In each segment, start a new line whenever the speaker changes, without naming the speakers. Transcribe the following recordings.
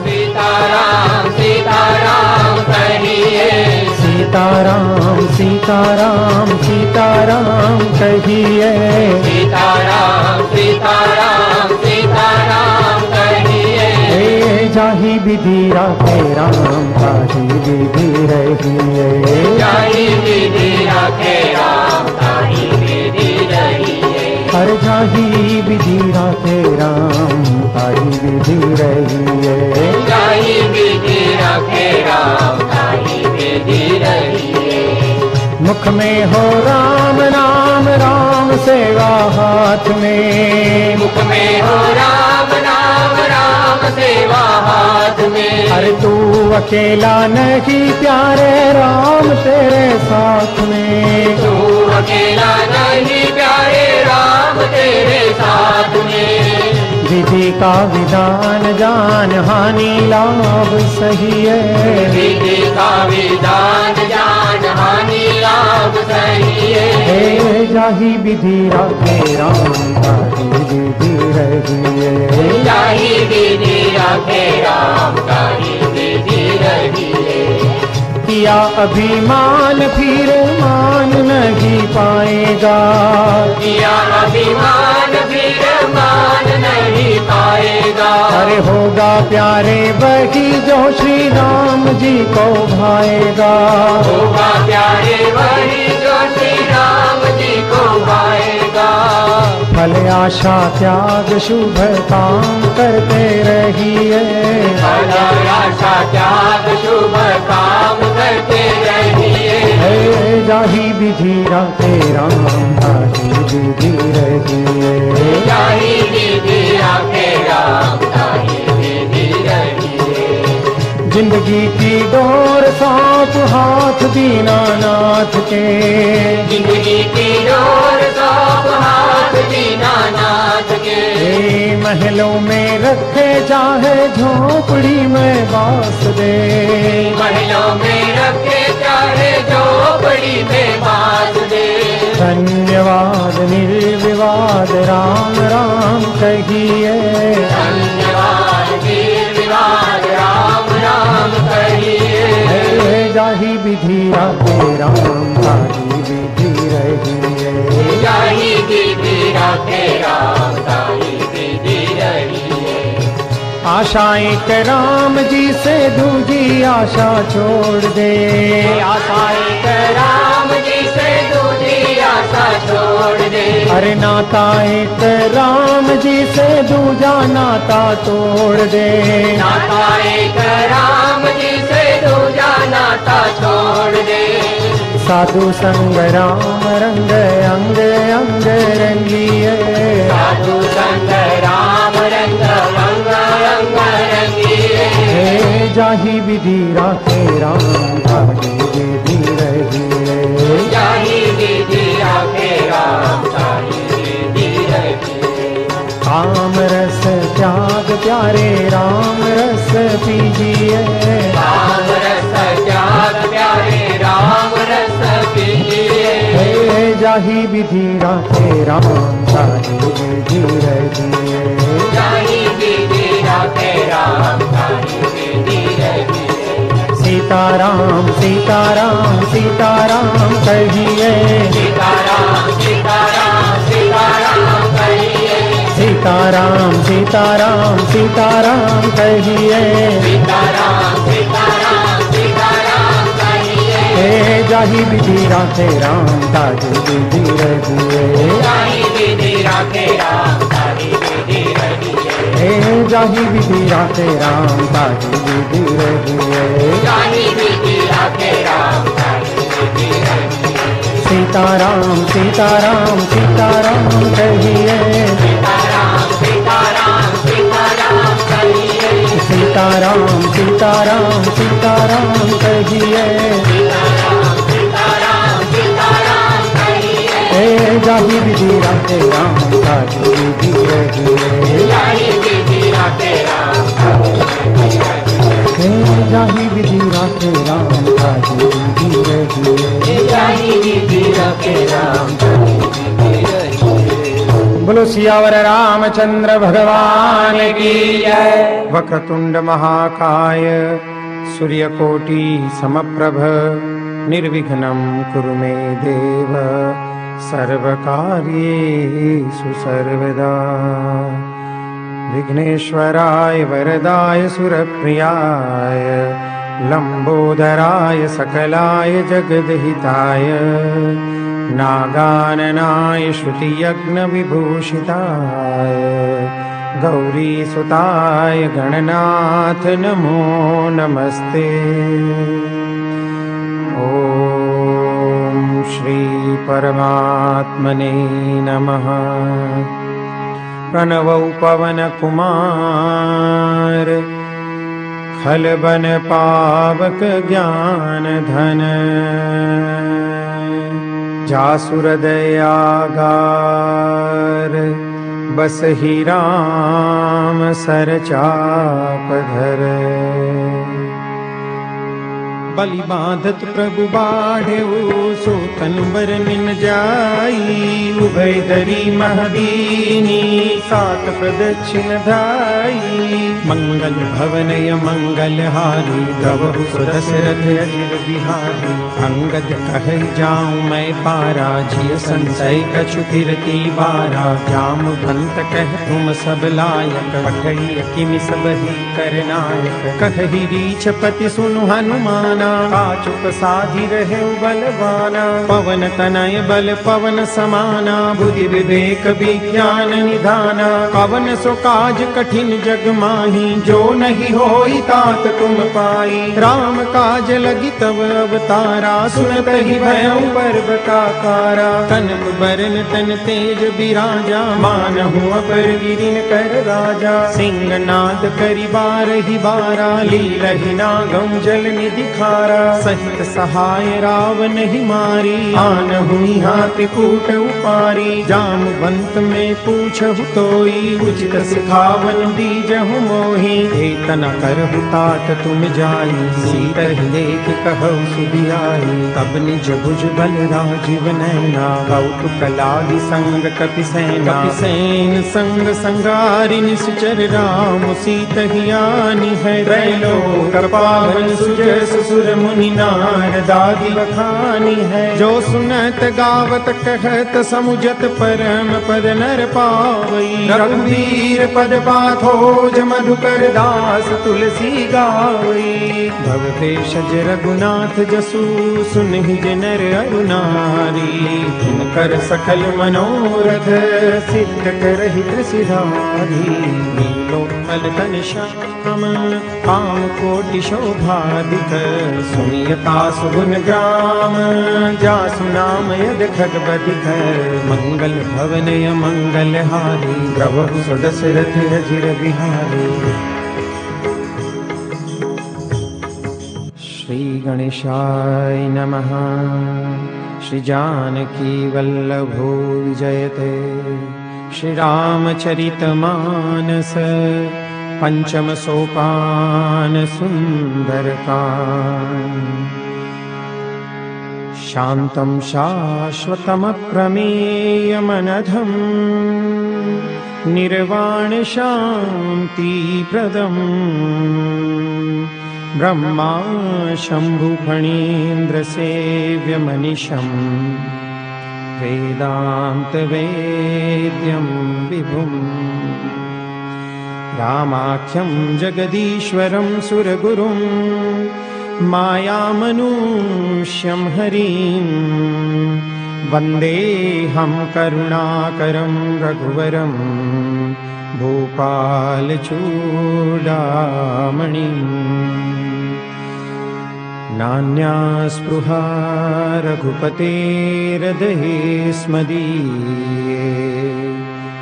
सीताराम सीताराम कहिए,
सीताराम सीताराम सीताराम कहिए,
सीताराम सीताराम सीताराम कहिए।
जाहि विधि राखे राम ताहि विधि रहिए,
जाहि विधि राखे राम ताहि विधि रहिए।
हर जाहि विधि राखे राम ताहि विधि रहिए,
जाहि विधि राखे राम ताहि विधि रहिए।
मुख में हो राम नाम राम सेवा हाथ में,
मुख में हो राम नाम राम सेवा हाथ में।
अरे तू अकेला नहीं प्यारे राम तेरे साथ में,
तू अकेला नहीं प्यारे राम तेरे साथ में।
विधि का विधान जान हानि लाभ सही है,
विधि का विधान जान हानि लाभ सही है।
जाहि विधि राखे राम ताहि विधि रहिए,
जाहि विधि राखे राम ताहि विधि रहिए।
किया अभिमान फिर मान नहीं पाएगा,
किया अभिमान फिर मान नहीं पाएगा।
अरे होगा प्यारे वही जो श्री राम जी को भाएगा,
होगा प्यारे वही जो श्री राम जी को भाएगा।
फल आशा त्याग शुभ काम करते रहिए,
फल आशा त्याग शुभ काम करते रहिए।
जाहि विधि राखे राम ताहि विधि रहिए,
जाहि विधि राखे राम ताहि विधि रहिए।
जिंदगी की डोर सांप हाथ दीनानाथ के,
जिंदगी की डोर सांप हाथ दीनानाथ के।
महलों में रखे चाहे झोपड़ी में बास दे,
महलों में रखे चाहे झोपड़ी में बास दे।
धन्यवाद निर्विवाद राम राम कहिए,
धन्यवाद निर्विवाद राम राम कहिए।
जाहि विधि राखे राम ताहि विधि रहिए,
जाहि विधि राखे राम ताहि विधि रहिए।
आशाएं कर राम जी से दूजी आशा छोड़ दे,
आशाएं कर राम जी से दूजी आशा छोड़ दे।
अरे नाता एक राम जी से दूजा नाता तोड़ दे,
नाता एक राम जी से दूजा नाता छोड़ दे।
साधु संग राम रंग अंग अंग रंगिए,
साधु संग राम रंग अंग अंग रंगिए।
जाहि विधि राखे राम ताहि विधि रहिए,
जाहि विधि राखे राम ताहि विधि रहिए।
काम रस त्याग प्यारे राम रस पीजिए,
राम रस त्याग प्यारे राम रस पीजिए।
जाहि विधि राखे राम ताहि विधि रहिए,
जाहि विधि राखे राम ताहि विधि रहिए।
सीताराम सीताराम सीताराम कहिए,
सीताराम सीताराम सीताराम कहिए।
सीताराम सीताराम सीताराम कहिए,
सीताराम सीताराम सीताराम कहिए।
जाहि विधि राखे राम ताहि विधि रहिए,
जाहि विधि राखे राम ताहि विधि रहिए।
जाहि विधि राखे राम ताहि विधि रहिए,
जाहि विधि राखे राम ताहि विधि रहिए।
सीताराम सीताराम सीताराम कहिए,
सीताराम सीताराम सीताराम कहिए।
सीताराम सीताराम सीताराम कहिए,
सीताराम सीताराम सीताराम कहिए।
जाहि विधि राखे राम ताहि विधि रहिए,
जाहि विधि राखे राम ताहि विधि रहिए।
जाहि विधि राखे राम ताहि विधि रहिए।
जाहि विधि राखे राम ताहि विधि रहिए।
बोलो सियावर रामचंद्र भगवान की
जय।
वक्रतुंड महाकाय सूर्यकोटि समप्रभ निर्विघ्नं कुरु मे देव सर्वकार्येषु सर्वदा। विघ्नेश्वराय वरदाय सुरप्रियाय लंबोदराय सकलाय जगद्हिताय नागाननाय श्रुतियज्ञविभूषिताय गौरीसुताय गणनाथ नमो नमस्ते। ॐ श्री परमात्मने नमः। प्रणवौ पवन कुमार खलबन पावक ज्ञान धन जासुर दयागार बसहि राम सर चाप धर। बलि बाधत प्रभु बाढ़ेऊ सोतन बरनिन जाई उभय दरी महदीनी सात प्रदक्षिण धाई। मंगल भवनय मंगल हारी गवहु सुदशरथ अजिर बिहारी। अंगद कहै जाऊं मैं पारा जिय संशय कछु कीर्ति बारा। जामवंत कह तुम सब लायक पठई किमि सब ही करनायक। कहहि रीछपति सुनु हनुमाना काचुक साधि रहे बलवाना। पवन तनय बल पवन समाना बुद्धि विवेक विज्ञान निधाना। पवन सो काज कठिन जग माही जो नहीं होई तात तुम पाई। राम काज लगी तब अवतारा सुनत ही भयउ पर्वताकारा। कनक बरन तन तेज बिराजा मानहु अपर गिरिन कर राजा। सिंहनाद करि बारहि बारा लीलहि नागम जल निधि खारा। सहित सहाय रावण ही मारी आनहु हाथी कूट उपारी। जामवंत में पूछहु तोई उचित सिखावन दीजहु मोहि। एतन करहु तात तुम जाई सीतहि लेख कहु सुधियाई। तब निज भुज बल राजीव नैना कौतुक लागी संग कपिसेना। कपिसेन संग संगारि निश्चर राम सीतहि आनी है। त्रैलोक पावन सुजस सुर मुनि नारदादि बखानी है। जो सुनत गावत कहत समुझत परम पद नर पावई। रघुवीर पद पाथोज मधुकर दास तुलसी गावई। भव भेषज रघुनाथ जसु सुनहि नर अरु नारी। कर सकल मनोरथ सिद्ध करहि त्रिसिधारी। नीलोत्पल तन श्याम काम कोटि शोभाधिक। सुनियता सुगुन ग्राम जासु नाम यद खगबधिक। मंगल भवनय मंगल हारी प्रभु सुदशरथ अजिर बिहारी। श्री गणेशाय नमः। श्री जानकी वल्लभो विजयते। श्री रामचरितमानस पंचम सोपान सुंदरकांड। शांतं शाश्वतमप्रमेयमनघं निर्वाण शांति प्रदम्। ब्रह्मा शंभु फणीन्द्र सेव्य मनीषं वेदांत वेद्यं विभुम्। रामाख्यं जगदीश्वरं सुरगुरुं मायामनुष्यं हरिं। वन्देऽहं करुणाकरं रघुवरं भूपालचूडामणिम्। नान्या स्पृहा रघुपतेर्हृदये स्मदीये।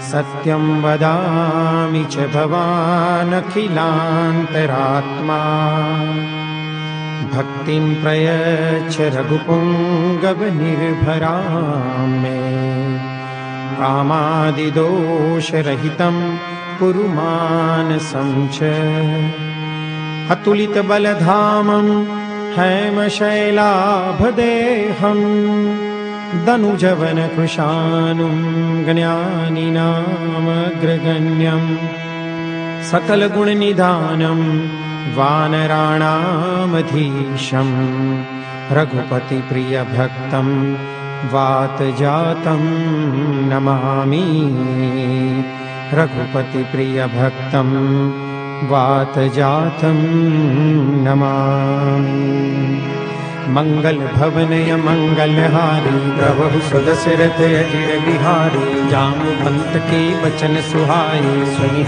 सत्यं वदामि च भवानखिलान्तरात्मा। भक्तिं प्रयच्छ रघुपुङ्गवनिर्भरां मे। कामादिदोषरहितं कुरु मानसं च। अतुलितबलधामं हेमशैलाभदेहं दनुजवन कृशानुं ज्ञानिनामग्रगण्यम् सकलगुणनिधानं वानराणामधीशं रघुपतिप्रियभक्तं वातजातं नमामि रघुपतिप्रियभक्तं वातजातं नमामि। मंगल भवनय मंगलहारी प्रभु सुदशरथ अजिर बिहारी जामवंत के बचन सुहाई सुनि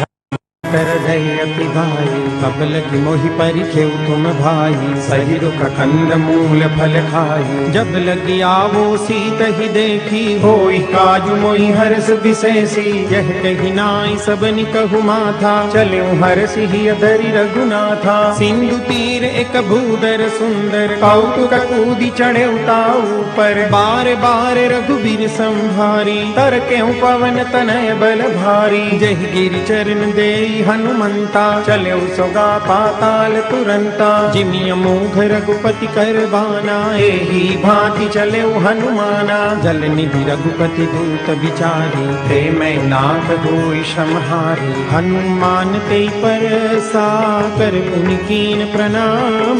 कर अति भाई कबल की मोहि परिखेउ तुम भाई सही रुख कंद मूल फल खाई जब लगी आवो सीत ही देखी होई काजु मोहि हर्ष विशेषी यह कही नाई सबनि कहु माथा चले हर्ष ही धरि रघुनाथा सिंधु तीर एक भूदर सुंदर कौतुक कूदी चढ़े उताऊ पर बार बार रघुबीर संभारी तर केहु पवन तनय बल भारी जय गिरि चरण दे हनुमंता चले सोगा पाताल तुरंता जिमिय मोघ रघुपति करवाना एही भांति चले हनुमाना जल निधि रघुपति दूत विचारी प्रेम नाथ होई श्रमहारी हनुमान ते पर साकर पुनिकीन प्रणाम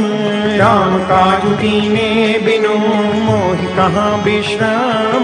राम काजु कीने बिनु मोहि कहाँ विश्राम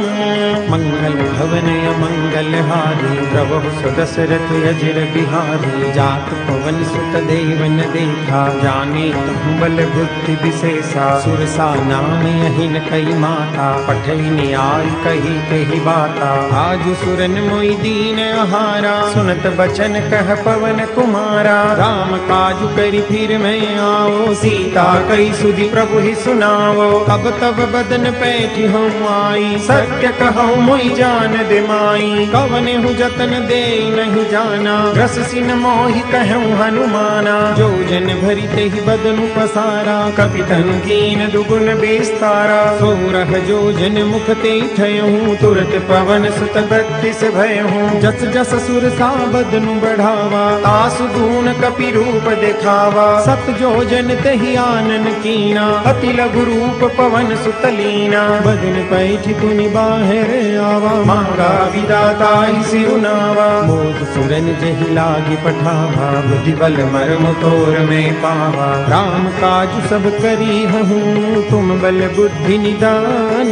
मंगल भवन मंगल हारी प्रभु सुदशरथ अजिर बिहारी जात पवन सुत देवन देखा जाने तुम बल बुद्धि विशेषा सुरसा नाम यहिन कई माता पठैनी आई कही कही बाता आज सुरन मोई दीन आहारा सुनत बचन कह पवन कुमारा राम काजु करि फिर मैं आओ सीता कई सुधि प्रभु ही सुनाओ अब तब बदन पैठी हूँ आई सत्य कहूँ मोई जान दे माई कवन हूँ जतन दे नहीं जाना रस सिन मोहि कहूँ हनुमाना जो जन भरी ते ही बदनु पसारा कपितन कीन दुगुन विस्तारा सोरह जो जन मुख ते ठयहूँ तुरत पवन सुत 32 भयहूँ जस जस सुर सा बदनु बढ़ावा तासु गुण कपि रूप दिखावा सत जो जन ते ही आनन कीना अति लघु रूप पवन सुत लीना बदन पैठी पुनि बाहर आवा मांगा विदाताई सिरुनावा मोद सुरन जहि लागी पठावा बुद्धि बल मर्म तोर में पावा राम काज सब करी हूँ तुम बल बुद्धि निदान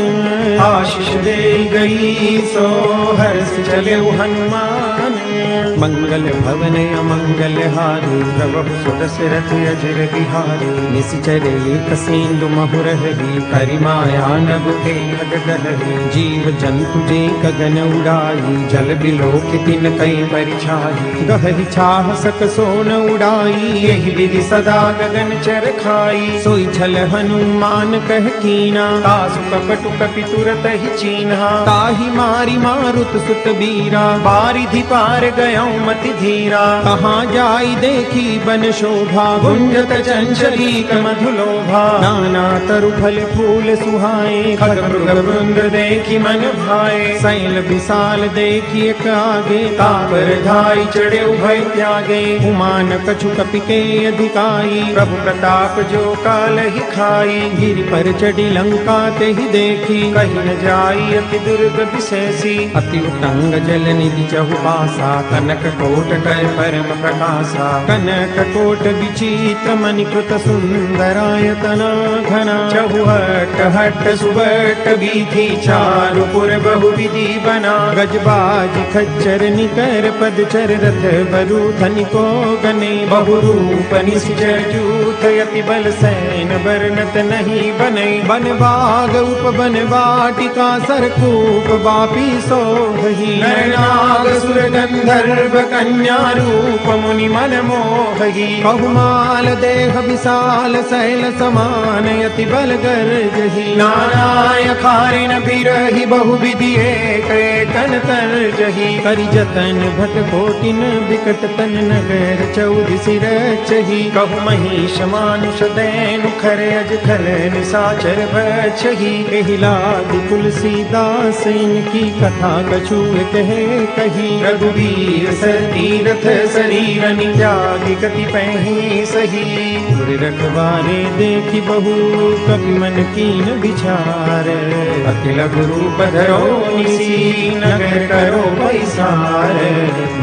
आशीष दे गई सो हर्ष चले हनुमान मंगल भवन अमंगल हारी प्रभु सुदशरथ अजिर बिहारी निश्चर एक सिंधु महुरहरी करिमाया नभुते खगगहरी जीव जंतु जे गगन उड़ाई जल बिलोक तिन कई परिछाई गहरी छाह सक सोन उड़ाई यही विधि सदा गगन चर खाई सोई छल हनुमान कह कीना तासु कपटु कपि तुरत ही चीन्हा ताहि मारी मारुत सुत बीरा बारिधि पार गयो मति धीरा कहाँ जाई देखी बन शोभा गुंजत चंचली मधुलोभा नाना तरु फल फूल सुहाए खग मृग वृंद देखी मन भाए शैल विशाल देखी एक आगे तापर धाई चढ़े उभय त्यागे उमान कछु कपि के अधिकाई प्रभु प्रताप जो काल ही खाई गिरि पर चढ़ी लंका ते ही देखी कहीं न जाई अति दुर्ग विशेषी अति उतंग जल निधि चहुबासा कनक कोट कर परम प्रकाशा कनक कोट विचित्र मणिकृत सुंदरायतना घना चहुहट हट सुबट बीथी चारुपुर बहुविधि बना गजबाज खच्चर निकर पदचर रथ बरु धनिको गने बहुरूप निश्चर जूथ यति बल सैन बरनत नहीं बने बन बाग उप बन वाटिका सरकूप बापी सोहि नरनाग सुर गंधर्व कन्या रूप मुनि मन मोहि बहुमाल देह विशाल शैल समान यति बल गर्जहि नाराय खारिन बिरहि बहुविधि एक कन तरजहि करि जतन भट कोटिन विकट तन नगर 14 सिर चही कहु महिष मानुष दैनु खर अज खल निसाचर बछही एहि लादि तुलसीदास इनकी कथा कछु कहे कही रघुवीर तीरथ शरीरनि त्यागी कति पहि सही गुर रखवारे देखी बहु कपि मन कीन विचार अखिल गुरु पधरो निसी नगर करो पैसार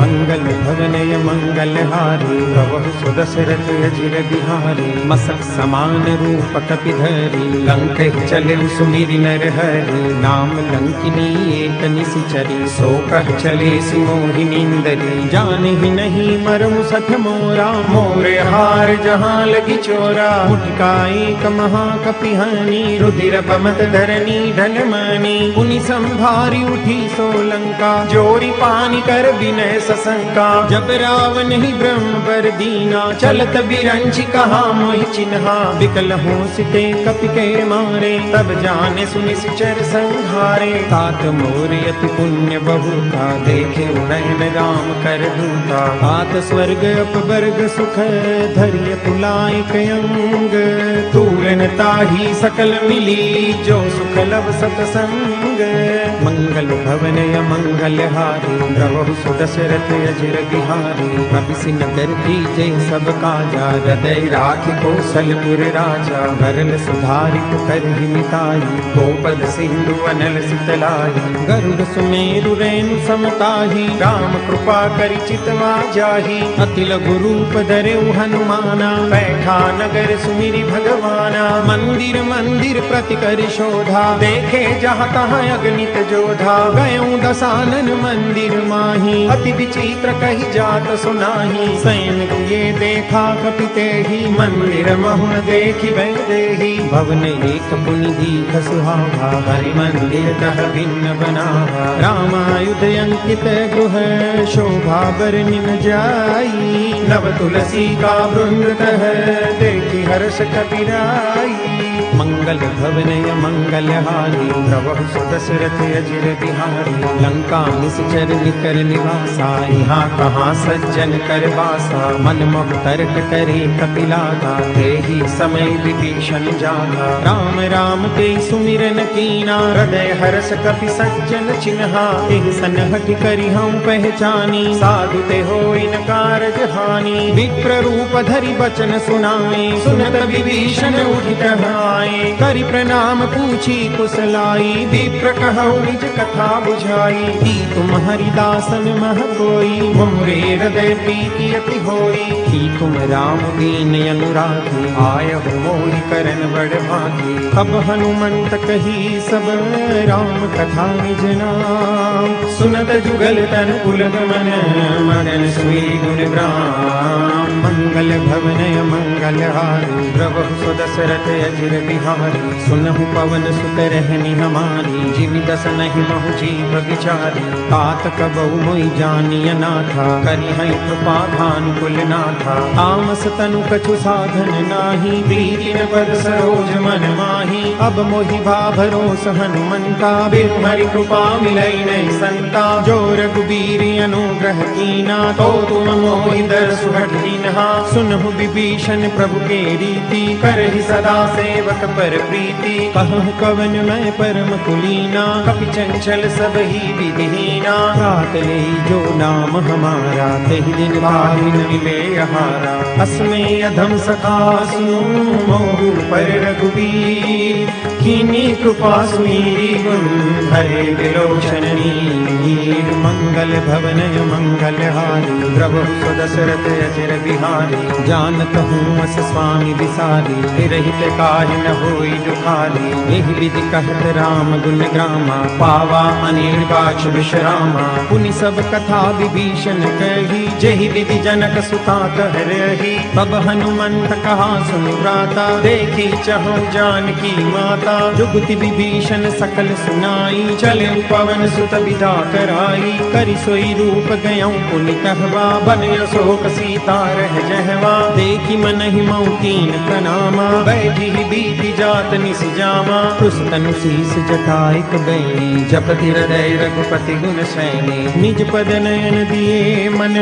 मंगल भवनय मंगल हारी प्रभु सुदशरथ अजिर बिहारी मसक समान रूप कपिधरी लंक चले सुमिरि नर हरि नाम लंकिनी एक निशिचरी सो कह चले सिमोहिनींदरी जाने ही नहीं मरम सठ मोरा मोरे हार जहाँ लगी चोरा मुठका एक महाकपिहानी रुधिर पमत धरनी ढलमनी पुनि संभारी उठी सोलंका जोरी पानी कर विनय सशंका जब रावण ही ब्रह्म बर दीना चलत बिरंची कहा मोहि चिन्हा विकल हो सिते कपि के मारे तब जाने सुनि सिचर संहारे तात मोरे अति पुण्य बहुता देखे नयन राम कर दूता तात स्वर्ग अपवर्ग सुख धैर्य तुलाय कयंग तूलन ताही सकल मिली जो सुख लब सतसंग मंगल भवनय मंगल हारी प्रभु सुदशरथ अजिर बिहारी कपिसी नगर दीजे सब काजा हृदय राखि कौशलपुर राजा भरल सुधारि कर मिताई गोपद सिंधु अनल सितलाई गरुड़ सुमेरु रेणु समताही राम कृपा करि चितवा जाही अति लघु रूप धरेउ हनुमाना बैठा नगर सुमिरि भगवाना मंदिर मंदिर प्रति कर शोधा देखे जहाँ तहाँ अगणित जोधा गयों दसानन मंदिर माही अति विचित्र कही जात सुनाही सैन ये देखा कपिते ही मंदिर महुन देखी वैदेही भवन एक पुनि दीख सुहावा हरि मंदिर कह भिन्न बनावा रामायुध अंकित गृह शोभा बरनिन जाई नव तुलसी का वृंद कह देखी हर्ष कपिराई मंगल भवनय मंगल हारी प्रभु सुदशरथ अजिर बिहारी लंका निश्चर निकर निवासा यहाँ कहाँ सज्जन कर वासा मन मोह तर्क करे कपिलागा तेहि समय विभीषण जागा राम राम ते सुमिरन कीना हृदय हर्ष कपि सज्जन चिन्हा एहि सनहट करि हम पहचानी साधु ते होई न कारज हानि विप्र रूप धरि बचन सुनाए सुनत विभीषण उठित आए करि प्रणाम पूछी कुशलाई विप्र कहु निज कथा बुझाई की तुम हरिदासन मह कोई मोरे हृदय प्रीति अति होई की तुम राम दीन अनुरागी आय हो मोहि करन बड़ भागी अब हनुमंत कही सब राम कथा निज नाम सुनत जुगल तन पुलक मन मगन सुई गुण ग्राम मंगल भवनय मंगल हारी प्रभु सुदशरथ अजिर बिहारी सुनहु पवन सुत रहनी हमारी जीवि दस नहीं महु जीव विचारी तात कबहु मोहि जानिय नाथा करि है कृपा भानुकुल नाथा तामस तनु कछु साधन नाही प्रीति न पद सरोज मन माही अब मोहि भा भरोस हनुमंता बिनु हरि कृपा मिलई नहीं संता जो रघुबीर अनुग्रह कीना तो तुम मोहि दरसु हठीनहा सुनहु विभीषण प्रभु के रीति करहि सदा सेवक पर प्रीति कहु कवन मैं परम कुलीना कपि चंचल सब ही विधिहीना रात ले जो नाम हमारा तेहि दिन भाविन मिले हारा अस्मे अधम सखा सुनो मोहु पर रघुबीर कीनी कृपा सुमीरी गुण हरे विलोचन नीर मंगल भवनय मंगल हारी प्रभु सुदशरथ अजिर बिहारी जानत हूँ अस स्वामी विसारी रहित काहि न होई दुखारी एहि विधि कहत राम गुण ग्रामा पावा अनिर्वाच विश्रामा पुनि सब कथा विभीषण कही जेहि विधि जनक सुता कह रही तब हनुमंत कहा सुन भ्राता देखी चहु जानकी माता जुगति विभीषण सकल सुनाई चले पवन सुत विदा कराई करि सोई रूप गयौ पुनि कहवा बन अशोक सीता रह जहवा देखी मन ही मौतीन प्रणामा बैठी बीती जात निस जामा पुस्तनु शीस जटाइक बैनी जपति हृदय रघुपति गुण सैनी निज पद नयन दिए मन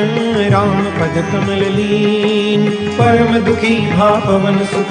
राम पद कमल लीन परम दुखी भा पवन सुत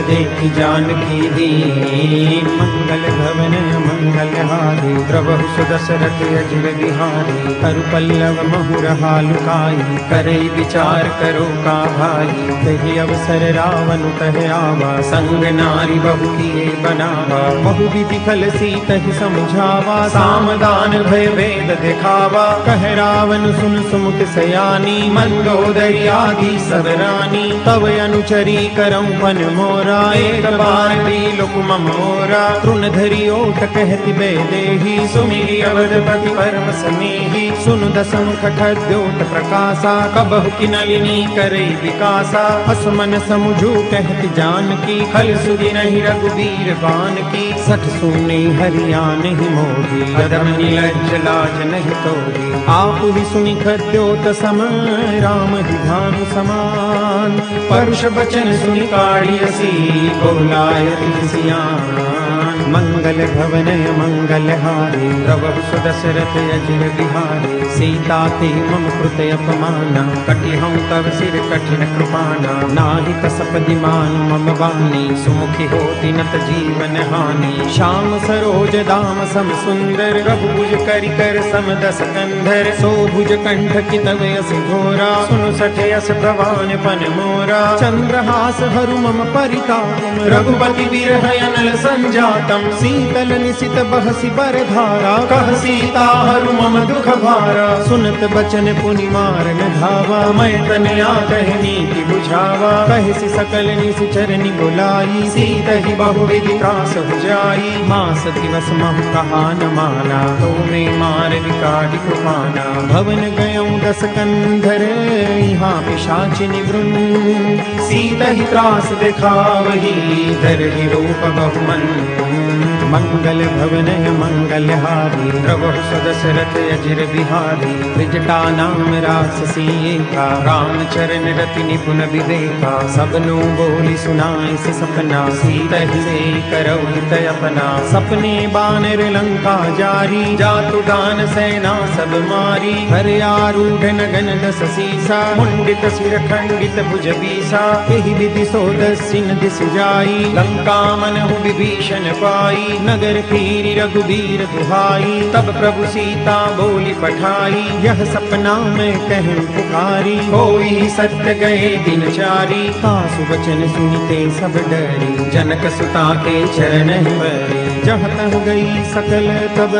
देखी जानकी दीन। मंगल भवन मंगल हारी द्रवहु सुदशरथ अजिर बिहारी। करु पल्लव महुरहा लुकाई करई विचार करो का भाई। तहि अवसर रावण तह आवा संग नारी बहु किए बनावा। बहु विधि फल सीतहि समझावा सामदान भय भेद दिखावा। कह रावण सुन सुमुख सयानी मंदोदरी आदि सब रानी। तव अनुचरी करऊं पन मोरा एक बार दिलुक मम मोरा। तृण धरि ओट कहति बैदेही सुमिरि अवधपति परम स्नेही। सुनु दसमुख खद्योत प्रकाशा कबहु की नलिनी करई विकासा। असमन समुझू कहति जानकी खल सुधि नहीं रघुबीर बान की। सठ सुने हरियाण ही मोही अदम निलज्ज लाज नहीं तोही। आप ही सुनि खद्योत सम राम ही भानु समान। परुष बचन सुनि काढ़ियसी बोलायति सियान। मंगल भवन मंगल हारी द्रवहु सुदशरथ अजिर बिहारी। सीता ते मम कृत अपमाना कटिहऊँ तव सिर कठिन कृपाना। नाहि कसपदि मानु मम वाणी सुमुखी होति नत जीवन हानि। श्याम सरोज दाम सम सुंदर रघुभुज करि कर सम दस कंधर। सो भुज कंठ की तव यस घोरा सुनु सठ यस प्रवान पन मोरा। चंद्रहास हरु मम परिताप रघुपति बिरह अनल संजातम। शीतल निशित बहसी बर धारा कह सीता हरु मम दुख भारा। सुनत बचन पुनि मारन धावा मैं तनया कहनी की बुझावा। कहसी सकल निशिचर बुलाई सीतहि बहु विधि त्रास हो जाई। मास दिवस महु कहा न माना तो में मार विकारि कृपाना। भवन गयऊँ दस कंधर यहाँ पिशाचिनि वृंद। सीतहि त्रास दिखावही धरहि रूप बहुमन। मंगल भवन मंगल हारी द्रवहु सुदशरथ अजिर बिहारी। त्रिजटा नाम राक्षसी एका राम चरण रति निपुण विवेका। सबनु बोली सुनाई से सपना सीतहि से करऊ हित अपना। सपने बानर लंका जारी जातु दान सेना सब मारी। हर आरूढ़ नगन दस सीसा मुंडित सिर खंडित भुज बीसा। एहि विधि सो दस्सिन दिस जाई लंका मनहु विभीषण पाई। नगर फिरी रघुबीर दुहाई तब प्रभु सीता बोली पठाई। यह सपना में कहूँ पुकारी कोई सत्य गए दिन चारी। सासु वचन सुनते सब डरी जनक सुता के चरण परी। जहाँ तह गई सकल तब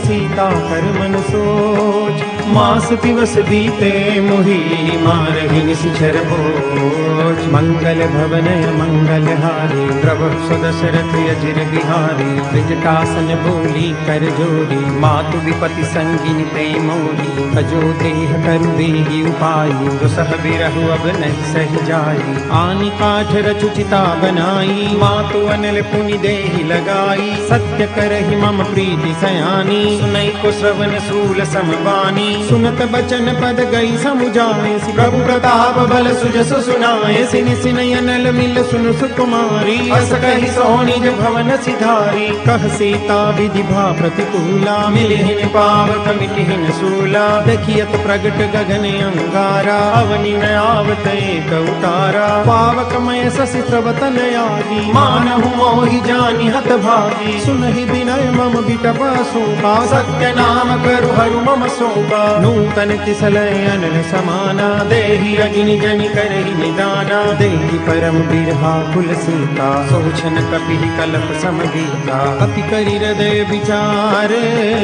सीता कर मन सोच। मास दिवस बीते मोही मारहि निशिचर बोझ। मंगल भवन मंगल हारी द्रवहु सुदशरथ अजिर बिहारी। त्रिजटासन बोली कर जोरी मातु विपति संगिनी ते मोरी। अजो देह करु देहि उपाई दुसह बिरहु अब नहीं सहि जाई। आनि काठ रचु चिता बनाई मातु अनल पुनि देहि लगाई। सत्य करहि मम प्रीति सयानी सुनई को श्रवण सूल समबानी। सुनत बचन पद गई समुझाए प्रभु प्रताप बल सुजसु सुनाए। सिनि सिनि अनल मिल सुनु सुकुमारी अस कहि सोनिज भवन सिधारी। कह सीता विधि भा प्रतिकूला मिलिहिन पावक मिटिहिन सूला। देखियत प्रगट गगन अंगारा अवनि में आवत एक उतारा। पावक मय शशि प्रवतन आदि मानहु मोहि जानि हत भागी। सुनहि विनय मम बिटपा शोभा सत्य नाम करु हरु मम शोभा। नूतन किसलय अनल समाना देहि अग्नि जनि करहि निदाना। देहि परम बिरहा कुल सीता सोचन कपि कलप समगीता। अति करि हृदय विचार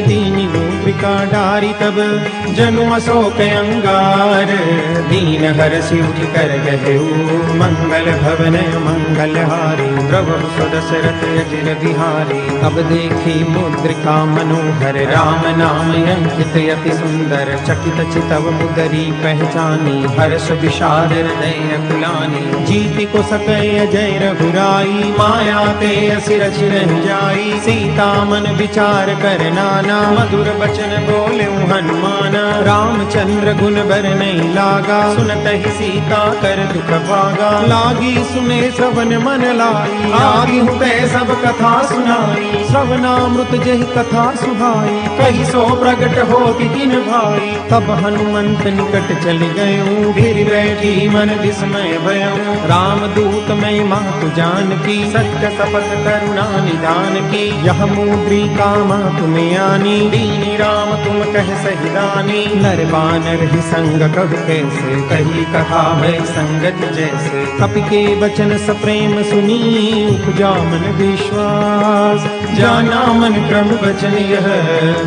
दीनि मुद्रिका डारी तब जनु अशोक अंगार। दीन हरषि उठि कर गहेउ मंगल भवन मंगल हारी द्रवहु सुदशरथ अजिर बिहारी। अब देखी मुद्रिका मनोहर राम नाम अंकित अति सुंदर। चकित चितव मुदरी पहचानी हर्ष विषाद हृदय कुलानी। जीति को सकय जय रघुराई माया ते सिर चिरन जाई। सीता मन विचार कर नाना मधुर बचन बोले हनुमाना। रामचंद्र गुण बर नहीं लागा सुनत ही सीता कर दुख भागा। लागी सुने श्रवण मन लाई आगी हुते सब कथा सुनाई। श्रवणामृत जहि कथा सुहाई कही सो प्रगट हो किन भाई। तब हनुमंत निकट चल गयूं, फिर बैठी मन विस्मय भयऊं। राम दूत मैं मातु जानकी, सत्य शपथ करुणा निधान की। यह मुद्रिका मातु में आनी, दीनी राम तुम कह सही दानी। नर बानर ही संग कब कैसे, कही कथा भय संगति जैसे। कपि के वचन सप्रेम सुनी, उपजा मन विश्वास। जाना मन क्रम वचन यह,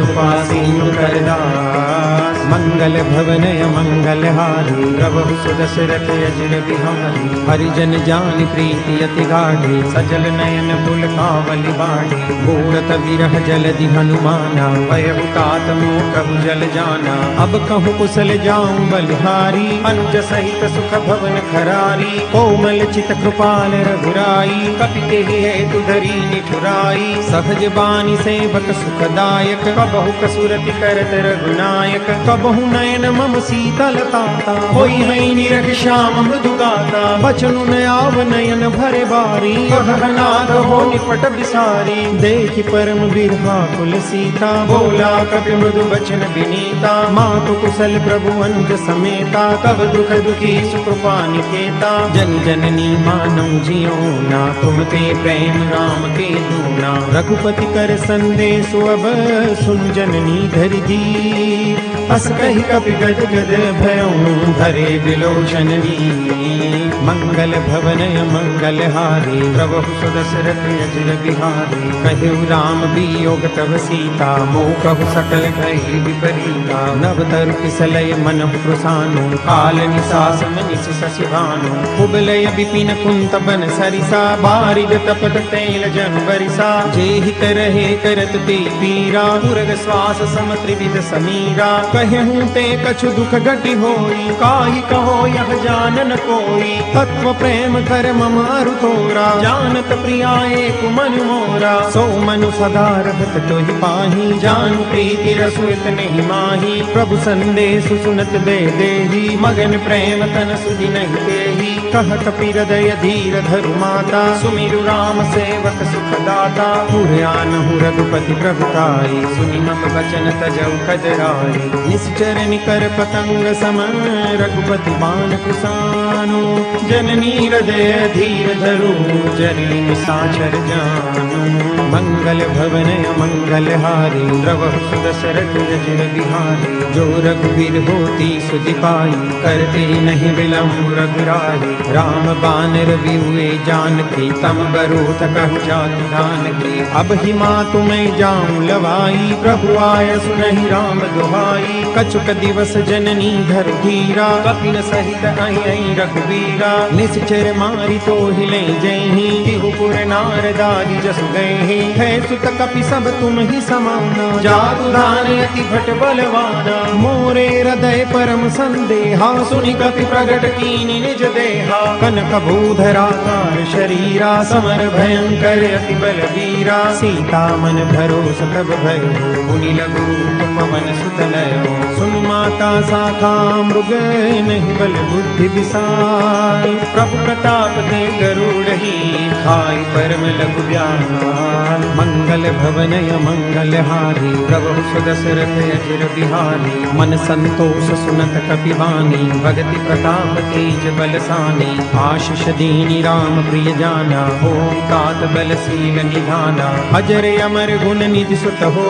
उपासीन करदास। मंगल भवन मंगल हारी, प्रभु सुदशरथ अजर बिहारी। हरिजन जान प्रीति अति गाढ़ी, सजल नयन पुलकावली बाढ़ी। बूढ़त विरह जलधि हनुमाना, भयहु तात मोह कहु जल जाना। अब कहूँ कुशल जाऊं बलिहारी, अनुज सहित सुख भवन खरारी। कोमल चित कृपाल रघुराई, कपि तेहि हेतु धरी निठुराई। सहज बानी सेवक सुखदायक, कबहु कसुरति करत रघुनायक। कबहु नयन मम शीतलताता, होई है निरख श्याम मृदु गाता। बचनु न आव नयन भरे बारी, कहनाद हो निपट बिसारी। देखि परम बिरहा कुल सीता, बोला कपि मृदु बचन विनीता। मातु कुशल प्रभु अनुज समेता, कब दुख दुखी सुकृपा निकेता। जन जननी मानौ जियो ना, तुम ते प्रेम राम के दूना। रघुपति कर संदेश अब, सुन जननी धरि धीर। अस कहि कपि गद गद भयऊं, धरे विलोचन वीर। मंगल भवन मंगल हारी, प्रभु सुदशरथ अजर बिहारी। कहु राम वियोग तव सीता, मोह कहु सकल भय विपरीता। नव तरु किसलय मनहु प्रसानु, काल निसास मनिस शशि भानु। कुबलय विपिन कुंत बन सरिसा, बारिद तपत तैल जन बरिसा। जेहि करहे करत ते पीरा, उरग श्वास सम त्रिविध समीरा। कहूँ ते कछु दुख घटि होई, काहि कहो यह जानन कोई। तत्व प्रेम कर मम अरु तोरा, जानत प्रिया एक मन मोरा। सो मनु सदा रहत तोहि पाही, जानु प्रीति रसु इतने माही। प्रभु संदेश सुनत दे देही, मगन प्रेम तन सुधि नहीं देही। कह कपि हृदय धीर धरु माता, सुमिरु राम सेवक सुखदाता। पुरयानहु रघुपति प्रभुताई, सुनि मम वचन तजौ कजराई। निश्चर निकर पतंग सम, रघुपति बाण कुसानो। जननी हृदय धीर धरु, जरी निशाचर जानो। मंगल भवन मंगल हारी, द्रवहु सुदशरथ अजर बिहारी। जो रघुवीर होती सुधि पाई, करते नहीं विलम्ब रघुराई। राम बानर बिहुए जानकी, तम बरूथ कहु जातु जानकी। अब ही मातु मैं जाऊं लवाई, प्रभु आय सुनहि राम दुहाई। कछुक दिवस जननी धर धीरा, कपिन सहित आई रघुवीरा। निश्चर मारी तो हिले जयहि, तिहुपुर नारदारी जसु गए। है सुत कपि सब तुम ही समाना, जादू दान अति भट बलवाना। मोरे हृदय परम संदेहा, सुनि कपि प्रगट कीनि निज देहा। कनक भूधराकार शरीरा, समर भयंकर अति बलवीरा। सीता मन भरोस तब भयो, मुनि लघु पवन सुत लयो। सुन माता शाखा मृग, नहीं बल बुद्धि विशाल। प्रभु प्रताप दे गरुड़ही, खाई परम लघु ब्याल। मंगल भवन मंगल हारी, प्रभु सुदशरथ अजर बिहारी। मन संतोष सुनत कपि बानी, भगति प्रताप तेज बलसानी। आशीष दीनी राम प्रिय जाना, ओम तात बलशील निधाना। अजर अमर गुण निधि सुत हो,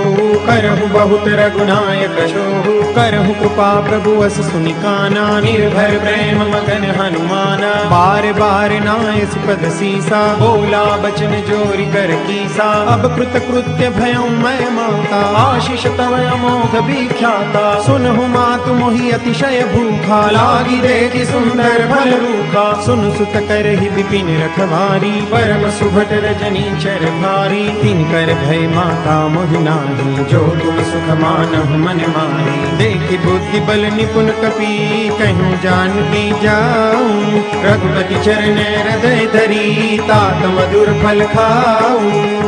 करहु बहुत रघुनायक शोहु। करहु कृपा प्रभु अस सुनि काना, निर्भर प्रेम मगन हनुमाना। बार बार नाय सुपद सीसा, बोला बचन जोरि कर कीसा। अब कृत कृत्य भयं मैं माता, आशीष तव अमोघ विख्याता। सुनहु मातु मोहि अतिशय भूखा, लागी देखि सुंदर फल रूखा। सुन सुत करहि विपिन रखवारी, परम सुभट रजनी चर भारी। तिन कर भय माता मोहि नाही, जो तुम सुख मानहु मन माही। देखि बुद्धि बल निपुण कपि, कहूँ जानकी जाऊं। रघुपति चरण हृदय धरी, तात खात मधुर फल खाऊ।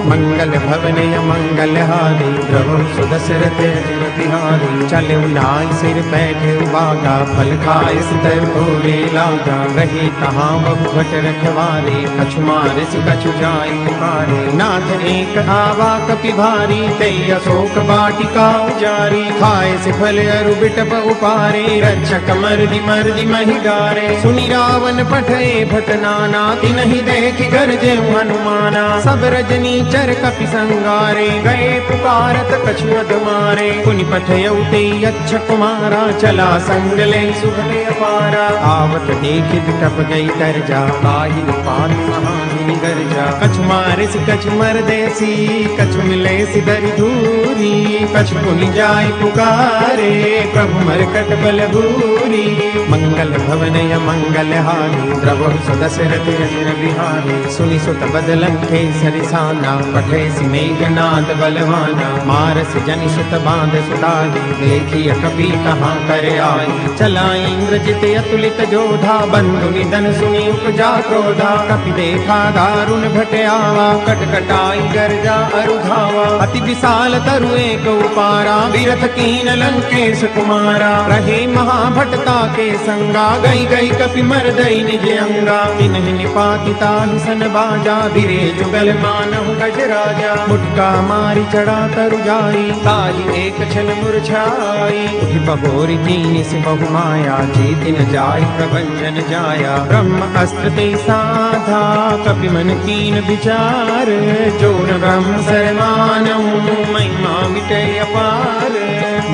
मंगल भवन मंगल हारी प्रभु सुदशरथ अजिर बिहारी। चले नाई सिर बैठे बागा फल खाए सितर भोरे लागा। रही तहाँ बहु भट रखवारे कछु मारे से कछु जाय पुकारे। नाथ एक आवा कपि भारी तई अशोक वाटिका उजारी। खाए से फल अरु बिटप उपारे रक्षक मर्दि मही डारे। सुनि रावण पठे भट नाना तिन्हि देखि गरजे हनुमाना। सब रजनी चर कपि संगारे गए पुकारत कछु अध मारे। पुनि पठयउ ते यच्छ कुमारा चला संग ले सुभले अपारा। आवत देखि बिटप गई तरजा ताहि निपात महामुनि गर्जा। कछु मारे से कछु मर देसी कछु मिले सिदरि धूरी। कछु पुनि जाय पुकारे प्रभु मरकट बल भूरी। मंगल भवन मंगल हारी द्रवहु सुदशरथ अजिर बिहारी। सुनि सुत बदलन केसरि साना पठे सि मेघनाद बलवाना। मारस जनि सुत बांध सुतारी देखी कपि कहाँ कर आई। चला इंद्रजित अतुलित जोधा बंधु निधन सुनि उपजा क्रोधा। कपि देखा दारुण भट आवा कटकटाई गर्जा अरु धावा। अति विशाल तरु एक उपारा विरथ कीन लंकेश कुमारा। रहे महाभटता के संगा गई गई कपि मर दई निज अंगा। तिन्हि निपाति ताहि सन बाजा बिरे जुगल मानहु गज राजा। मुटका मारी चढ़ा तरु जाई ताहि एक छल मुरझाई। उठि बहोरी कीनि से बहु माया जीति न जाय प्रभंजन जाया। ब्रह्म अस्त्र ते साधा कपि मन कीन विचार। जोर ब्रह्म सरमानहु महिमा मिटे अपार।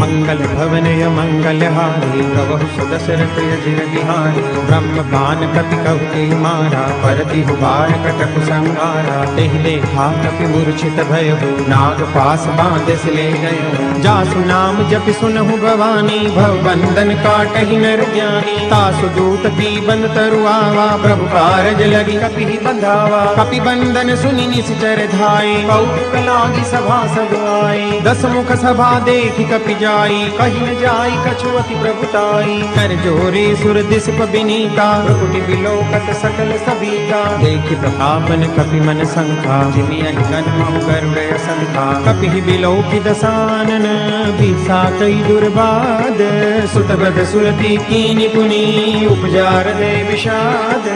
मंगल भवन मंगल हारी प्रभु सुदशरथ अजिर बिहारी। ब्रह्म बान कपि कहु ते मारा परति हुबार कटक संगारा। तेहि देखा कपि मूर्छित भयहु नाग पास बांधस ले गयो। जासु नाम जपि सुनहु भवानी भव बंधन काटहि नर ज्ञानी। तासु दूत पीबंद तरु आवा प्रभु कारज लगी कपि बंधावा। कपि बंधन सुनि निश्चर धाये कौतुक लागी सभा सब आए। दस मुख सभा देखि कपि जाई कहि न जाई कछु अति प्रभुताई। कर जोरे सुर दिसप बिनीता प्रकुटि बिलोकत सकल सबीता। देखि प्रतापन कपि मन संखा जिमि अहि जन्म गरुड़ संखा। कपि बिलोकि दसानन बीसा कई दुर्बाद। सुत बद सुरति कीनि पुनि उपजार दे विषाद।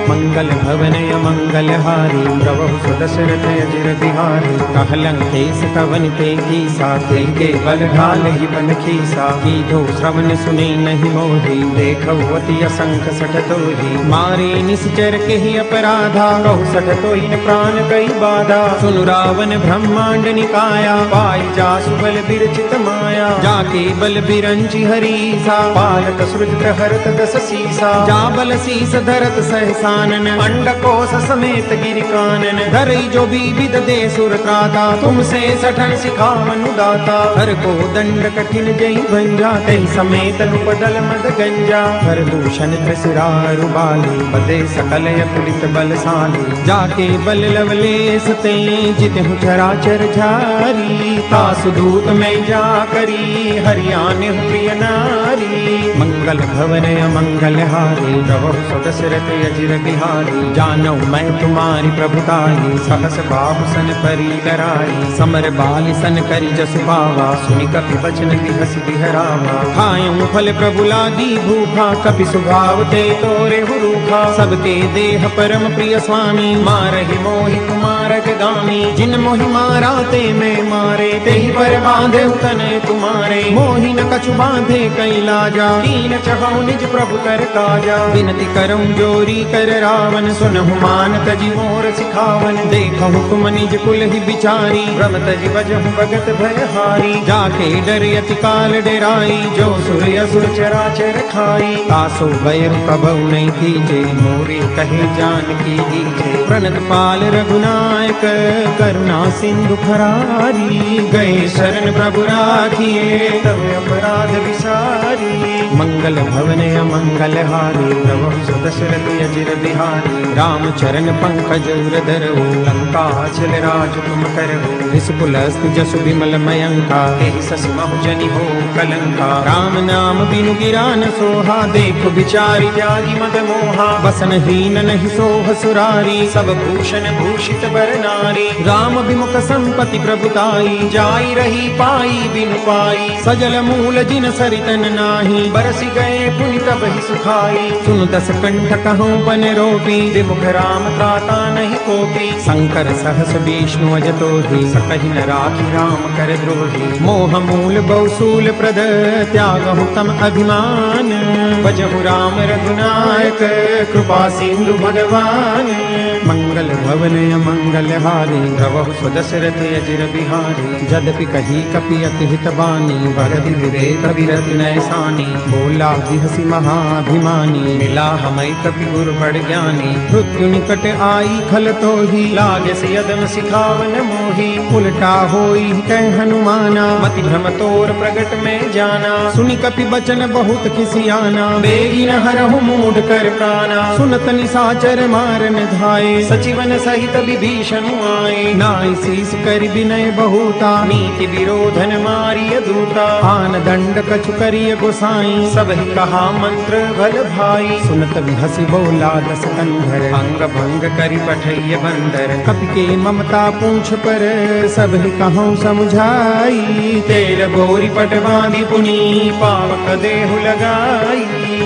मंगल भवन मंगल हारी प्रभु सुदशरथ अजिर बिहारी। कहलंकेश कवन ते कीसा के बल ढाल ही बन खीसा। कीधो श्रवण सुने नहीं मोही देखहु अति असंख सठ तोही। मारे निश्चर के ही अपराधा कहु सठ तोहि न प्राण कई बाधा। सुनु रावण ब्रह्मांड निकाया पाई जासु बल बिरचित माया। जाके बल बिरंचि हरीसा पालक सृजत हरत दस सीसा। जा बल शीस धरत सहसानन अंडकोश समेत गिरि कानन। धरई जो भी विद दे सुर त्राता तुमसे सठन सिखावनु दाता। हर को दंड कठिन जई भंजा तई समेत नुपदल मद गंजा। हर दूषण त्रिशिरारु बाली बदे सकल अतुलित बलशाली। जाके बल लवलेस ते जितहु चराचर झारी। तासु दूत में जा करी हरियाने प्रिय नारी। मंगल भवन मंगल हारी प्रभु सुदशरथ अजिर बिहारी। जानौ मैं तुम्हारी प्रभुताई सहस बाहु सन परी लराई। समर बाल सन करी जसु पावा सुनि कपि बचन बिहस बिहरावा। खायूं फल प्रभु लागी भूखा कपि सुभाव ते तोरे हुरूखा। सबके देह परम प्रिय स्वामी मारहि मोहि कुमारक गामी। जिन मोहि मारा ते मैं मारे तेहि पर बांधे तने तुम्हारे। मोहि न कछु बांधे कई लाजा कीन चहु निज प्रभु कर काजा। विनती करऊं जोरी कर रावण सुनहु मान तजि मोर सिखावन। देखहु तुम निज कुल ही बिचारी भ्रम तजि बजहु भगत भयहारी। जाके डर अति काल डेराई जो सुर असुर चराचर खाई। तासो बैरु कबहु नहीं कीजे मोरे कहे जान की दीजे। प्रणत पाल रघुनायक करुणा सिंधु खरारी। गए शरण प्रभु राखिए तब अपराध विसारी। मंगल भवन मंगल हारी प्रभु सुदशरथ अजिर बिहारी। राम चरण पंकज उरधर लंका चल राज तुम करहु। रिसपुलस्त जसु विमल मयंका शशि कहु जनि हो कलंका। राम नाम बिनु गिरा न सोहा, देखो बिचारी त्यागी मद मोहा। बसन हीन नहीं सोह सुरारी, सब भूषण भूषित बर नारी। राम विमुख संपत्ति प्रभुताई, जाई रही पाई बिनु पाई। सजल मूल जिन सरितन नाही, बरसी गए पुनि तब ही सुखाई। सुन दस कंठ कहूँ बन रोपी, विमुख राम त्राता नहीं कोपी। शंकर सहस विष्णु अजतो ही, सकहि न राखी राम कर द्रोही। मोह मूल बहुसूल प्रद, त्यागहु तम अभिमान। भजहु राम रघुनायक, कृपा सिंधु भगवान। मंगल भवन मंगल हारी, भवहु सुदशरथ अजिर बिहारी। जदपि कही कपि अति हित बानी, भरति विवेक विरत नैसानी। बोला बिहसी महाभिमानी, मिला हमै कपि गुरु बड़ ज्ञानी। मृत्यु निकट आई खल तो ही, लागे से यदम सिखावन मोही। उलटा होई कह हनुमाना, मति भ्रम तोर प्रगट में जाना। सुनि कपि बचन बहुत किसियाना, बेगी न हरहु मूढ़ कर प्राणा। सुनत निशाचर मारन धाये, सचिवन सहित विभीषण आए। नाई शीस कर विनय बहुता, नीति विरोधन मारिय दूता। आन दंड कछु करिय गोसाई, सब ही कहा मंत्र भल भाई। सुनत बिहसी बोला दस कंधर, अंग भंग करि पठैय बंदर। कपि के ममता पूछ पर, सब ही कहूँ समुझाई। तेल गोरी पट बांधि पुनि, पावक देहु लगाई।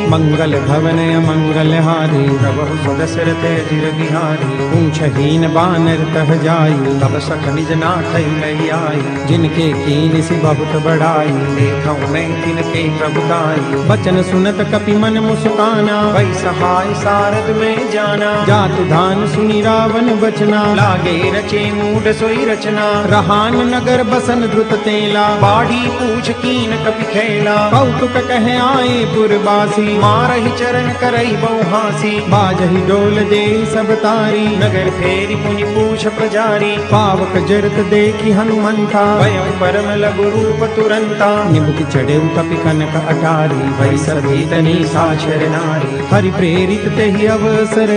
मंगल भवन मंगल हारी, प्रभु सुदशरथ अजिर बिहारी। पूछहीन बानर तह जाई, तब सख निज नाथ लई आई। जिनके कीन सी बहुत बड़ाई, देखऊँ मैं तिनके प्रभुताई। बचन सुनत कपि मन मुस्काना, वै सहाय सारद में जाना। जातु धान सुनि रावण बचना, लागे रचे मूढ़ सोई रचना। रहान नगर बसन द्रुत तेला, बाढ़ी पूछ कीन कपि खेला। कौतुक कह आए पुरबासी, मारहि चरण करई बहुहासी। बाजहि डोल दे सब तारी, नगर फेरी पुनि पूछ प्रजारी। पावक जरत देखी हनुमंता, भयउ परम लघु रूप तुरंता। निमुख चढ़ेउ कपि कनक अटारी, भई सभी तनी साक्षर नारी। हरि प्रेरित तेहि अवसर,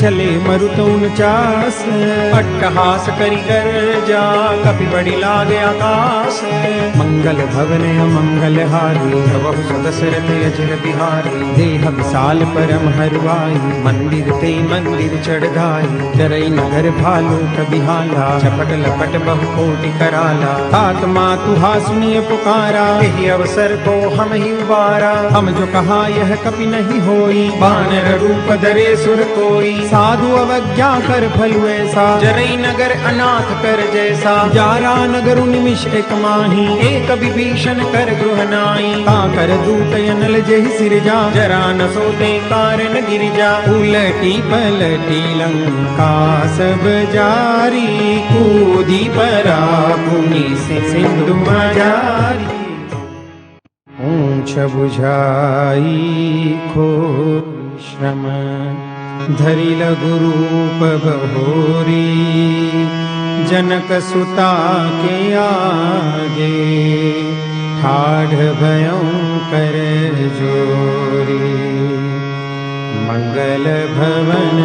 चले मरुत 49। अट्टहास करि कर जा, कपि बड़ी लागे आकाश। मंगल भवन मंगल हारी, प्रभु सदशरथ अजिर बिहारी। देह विशाल परम हरुआई, मंदिर ते मंदिर चढ़ाई। डरई नगर भालू कबिहाला, चपट लपट बहु कोटि कराला। तात मातुहा सुनिय पुकारा, यही अवसर को हम ही उबारा। हम जो कहा यह कपि नहीं होई, बानर रूप धरे सुर कोई। साधु अवज्ञा कर फलु ऐसा, जरई नगर अनाथ कर जैसा। जारा नगर निमिष एक माही, एक विभीषण कर गृह नाई। कर दूत अनल जेहि सिरजा, जरा न सोते कारण गिरिजा। उलटी पलटी लंका सब जारी, कूदी परा पुनि सिंधु मजारी। ऊंच बुझाई खोर श्रम, धरि लघु रूप बहोरी। जनक सुता के आगे, ठाढ़ भयं कर जोरी। मंगल भवन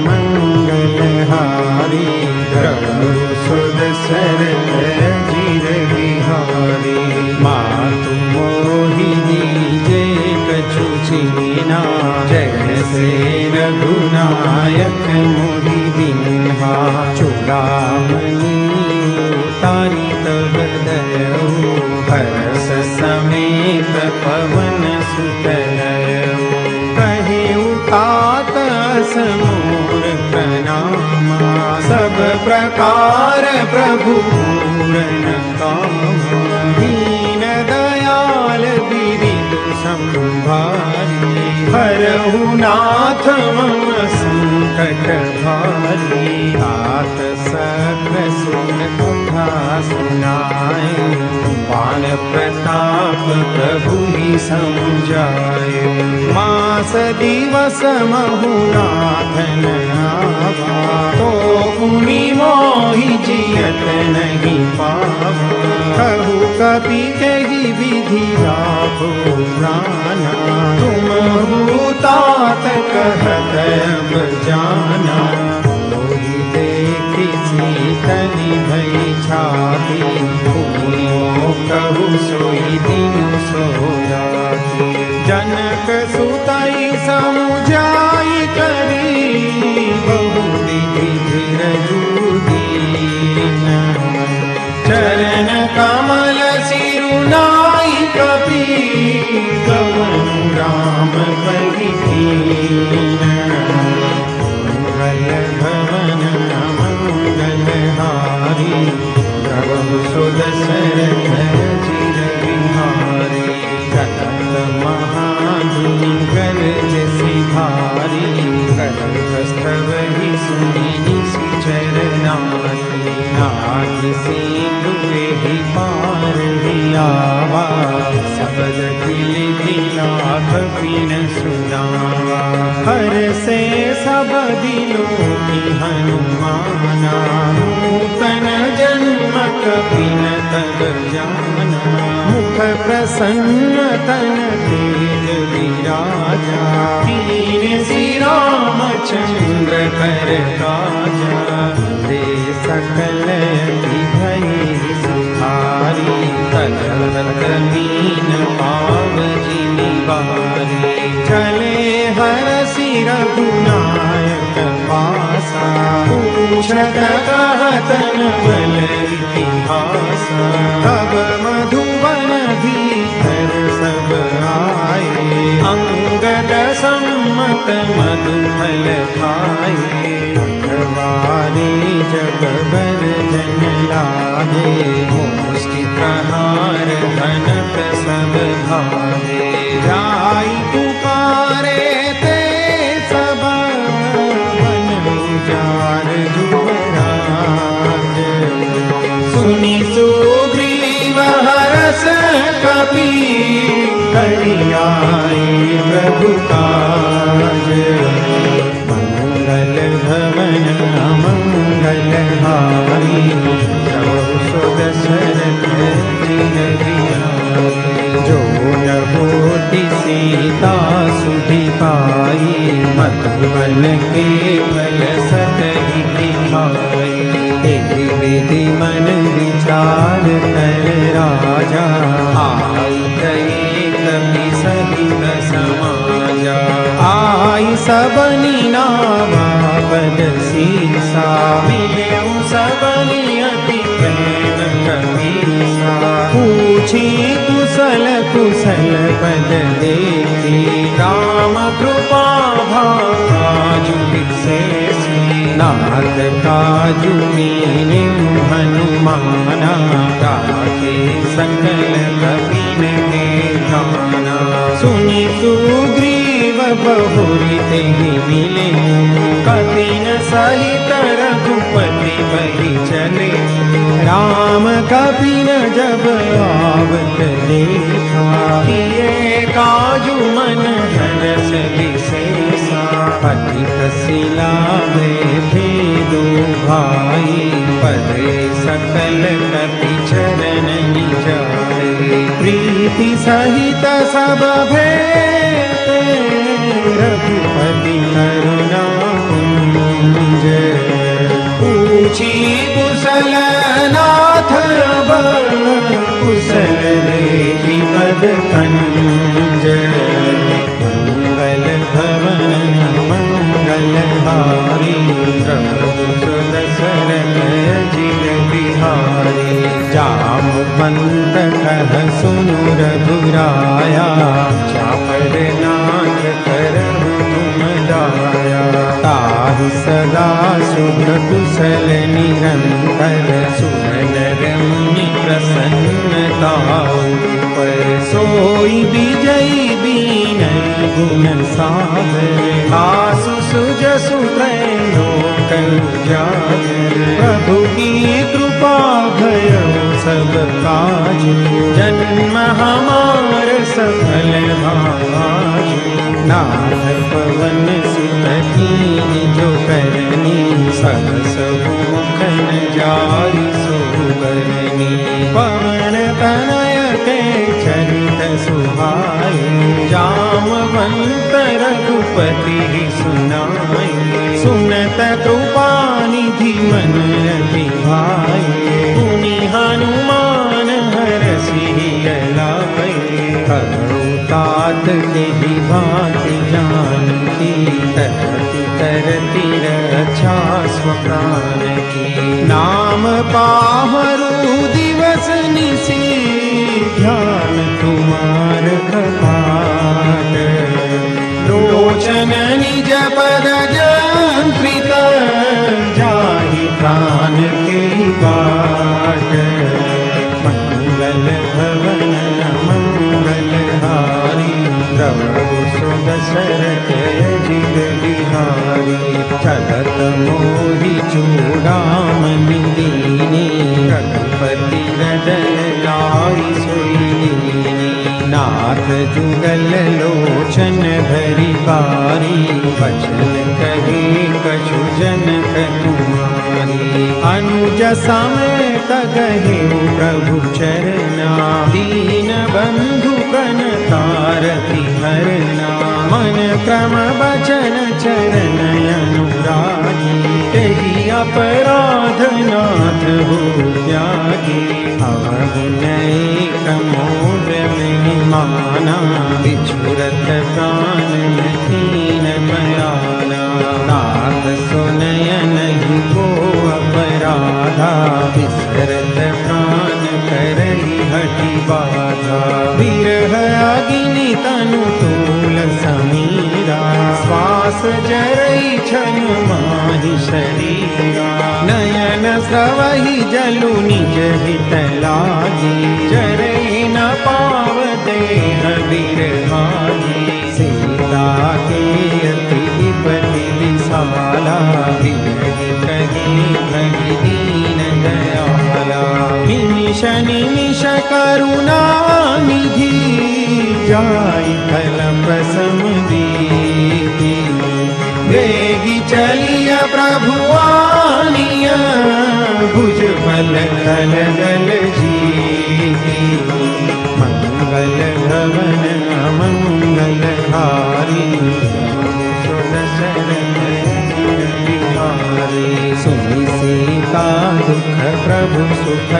मंगल हारी, प्रभु सुदशरथ अजिर बिहारी। मातु मोहिनी जे कछु छीना, जैसे रघुनायक मोहि दीन्हा। चूड़ामणि तारी तब दयऊ, हर्ष समेत पवन सुत लयऊ। कहे तात समूर प्रणामा, सब प्रकार प्रभु पूरन कामा। दीन दयाल विरित संभारी, हरहु नाथ मम संकट भारी। तात सख्र सुन कथा सुनाए, बाण प्रताप प्रभु ही समझाए। मास दिवस महु नाथन आवा, तो पुनि मोहि जियत नहीं पावा। कहु कपि कही विधि लाभो प्राणा, तुम तात कहत अब जाना। मोहि देखि सीतनि भई छाती, कहु सोई दीनु सोयाती। जनक सुताई समुझाई करी बहु विधि धीरजु दीन। चरण कमल सिरुनाई कपि गवन राम बलि दीन। मंगल भवन मंगल हारी प्रभु सुदशरथ चिर बिहारी। सतत महाजुनि गरज सिधारी कस्तव ही सुनि निश्चर नारी। नाथ सिंधु ही पार हियावा सबद दिल लाख बिन सुनावा। हर से सब दिलों की हनुमाना नूतन जन्म कपिन तब जाना। मुख प्रसन्न तन तेज विराजा तीन श्रीराम चंद्र कर राजा। दे सकल यति भई सुखारी तलवत मीन पाव जिनि बारी। चले हरसि रघुनायक पासा पूछत कहतन बल इतिहासा। तब मधुबन भीतर सब आए अंगद सम्मत मधुफल खाए। अखबारी जब बर जन लागे मुष्टि प्रहार धनक सब भागे। जाई पुकारे ते सब बन उजार जुबराज। सुनि सुग्रीव हरस कपि करियाई प्रभु काज। मंगल भवन मंगल हारी प्रभु सुदशरथ चिर बिहारी। जो न होती सीता सुधि पाई मधुबन के फल सतहि दिखाई। तेहि विधि मन विचार कर राजा आई गए कपि सहित समाजा। आई सबनि नावा पद सीसा मिलेउ सबनि अति प्रेम कपीसा। पूछी कुशल कुशल पद देखी राम कृपा भाजु विशेषी। नाथ काजु मीने हनुमाना राखे सकल कपिन के ध्याना। सुनि सुग्रीव बहुरि तेहि मिले कपिन सहित रघुपति बहि चले। राम कपिन जब आवत देखा किए काजु मन हरष विशेषा। पति कसिला भेदो भाई पदे सकल कपि चरण जाए। प्रीति सहित सब भेटे रघुपति करुणा कुंज। पूछी कुशल नाथ कुशल देखी पद कंज। मंगल भवन मंगल हारी प्रभु सुदशरथ चिर बिहारी। जामवंत कह सुनु रघुराया चापर नाथ करहु तुम दाया। ताहि सदा शुभ कुशल निरंतर सुनर मुनि प्रसन्नता पर। सोई विजयी बीनई गुण सागर आसु सुजसु लोक उजागर। प्रभु की कृपा भयो सब काज जन्म हमार सफल भाज। नाथ पवन सुत जो करनी सहस मुख न जाई सो करनी। पवन तनय के चरित सुहाए जामवंत रघुपति सुनाए। सुनत कृपा निधि मन बिभाए। पुनि हनुमान हर बात के ही बात जानती, तरती तरती रक्षा स्वप्राण की। नाम पाहरू दिवस निसी, ध्यान तुम्हार कपाट। लोचन निज पद जंत्रित, जाहि प्राण के बाट। मंगल भवन मंगल हारी, प्रभु सुदशरथ जिग बिहारी। चलत मोहि चूड़ामणि दीनी, रघुपति हृदय लाई सोई। नाथ जुगल लोचन भरी कारी, वचन कहे कछु जनक कुमारी। अनुज समेत गहे प्रभु चरना, दीन बंधु कन तारति हरना। मन क्रम बचन चरण अनुरागी, तेहि अपराध नाथ हो त्यागी। अवगुण एक मोर में माना, बिछुरत प्राण में कीन बयाना। नाथ सुनय नहीं को अपराधा, बिसरत प्राण करहि हठि बाधा। विरह अग्नि तनु तूल समीरा, श्वास जरई छन माहि शरीरा। नयन स्रवहि जलु निज हित लागी, जरई न पाव देह बिरहागी। सीता के अति विपति विशाला, विरहि कहि भगि दीन दयाला। निमिष निमिष करुणा निधि, जाई कल्प समदीति। वेगी चलिय प्रभु आनिय, भुज बल कल गल जीति। मंगल भवन अमंगल हारी, सुनि सीता दुख प्रभु सुख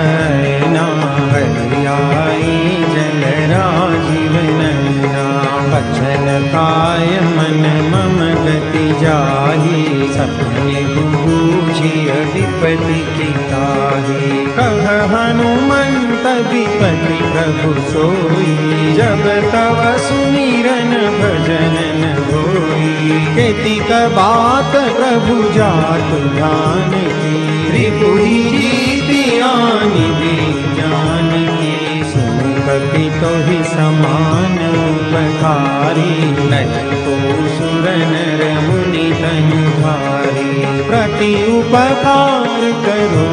ना। हरियाई जल राजीवन ना, बचन काय मन मम गति जाही। सपने बूझी अधिपति की ताही, कह हनुमंत विपति प्रभु सोई। जब तव सुमिरन भजन न होई, केतिक बात प्रभु जात ध्यान की। रिपुहि जीति आनि जान की, सुन कपि तोहि समान उपकारी। नहीं को सुर नर मुनि तनु भारी, प्रति उपकार करो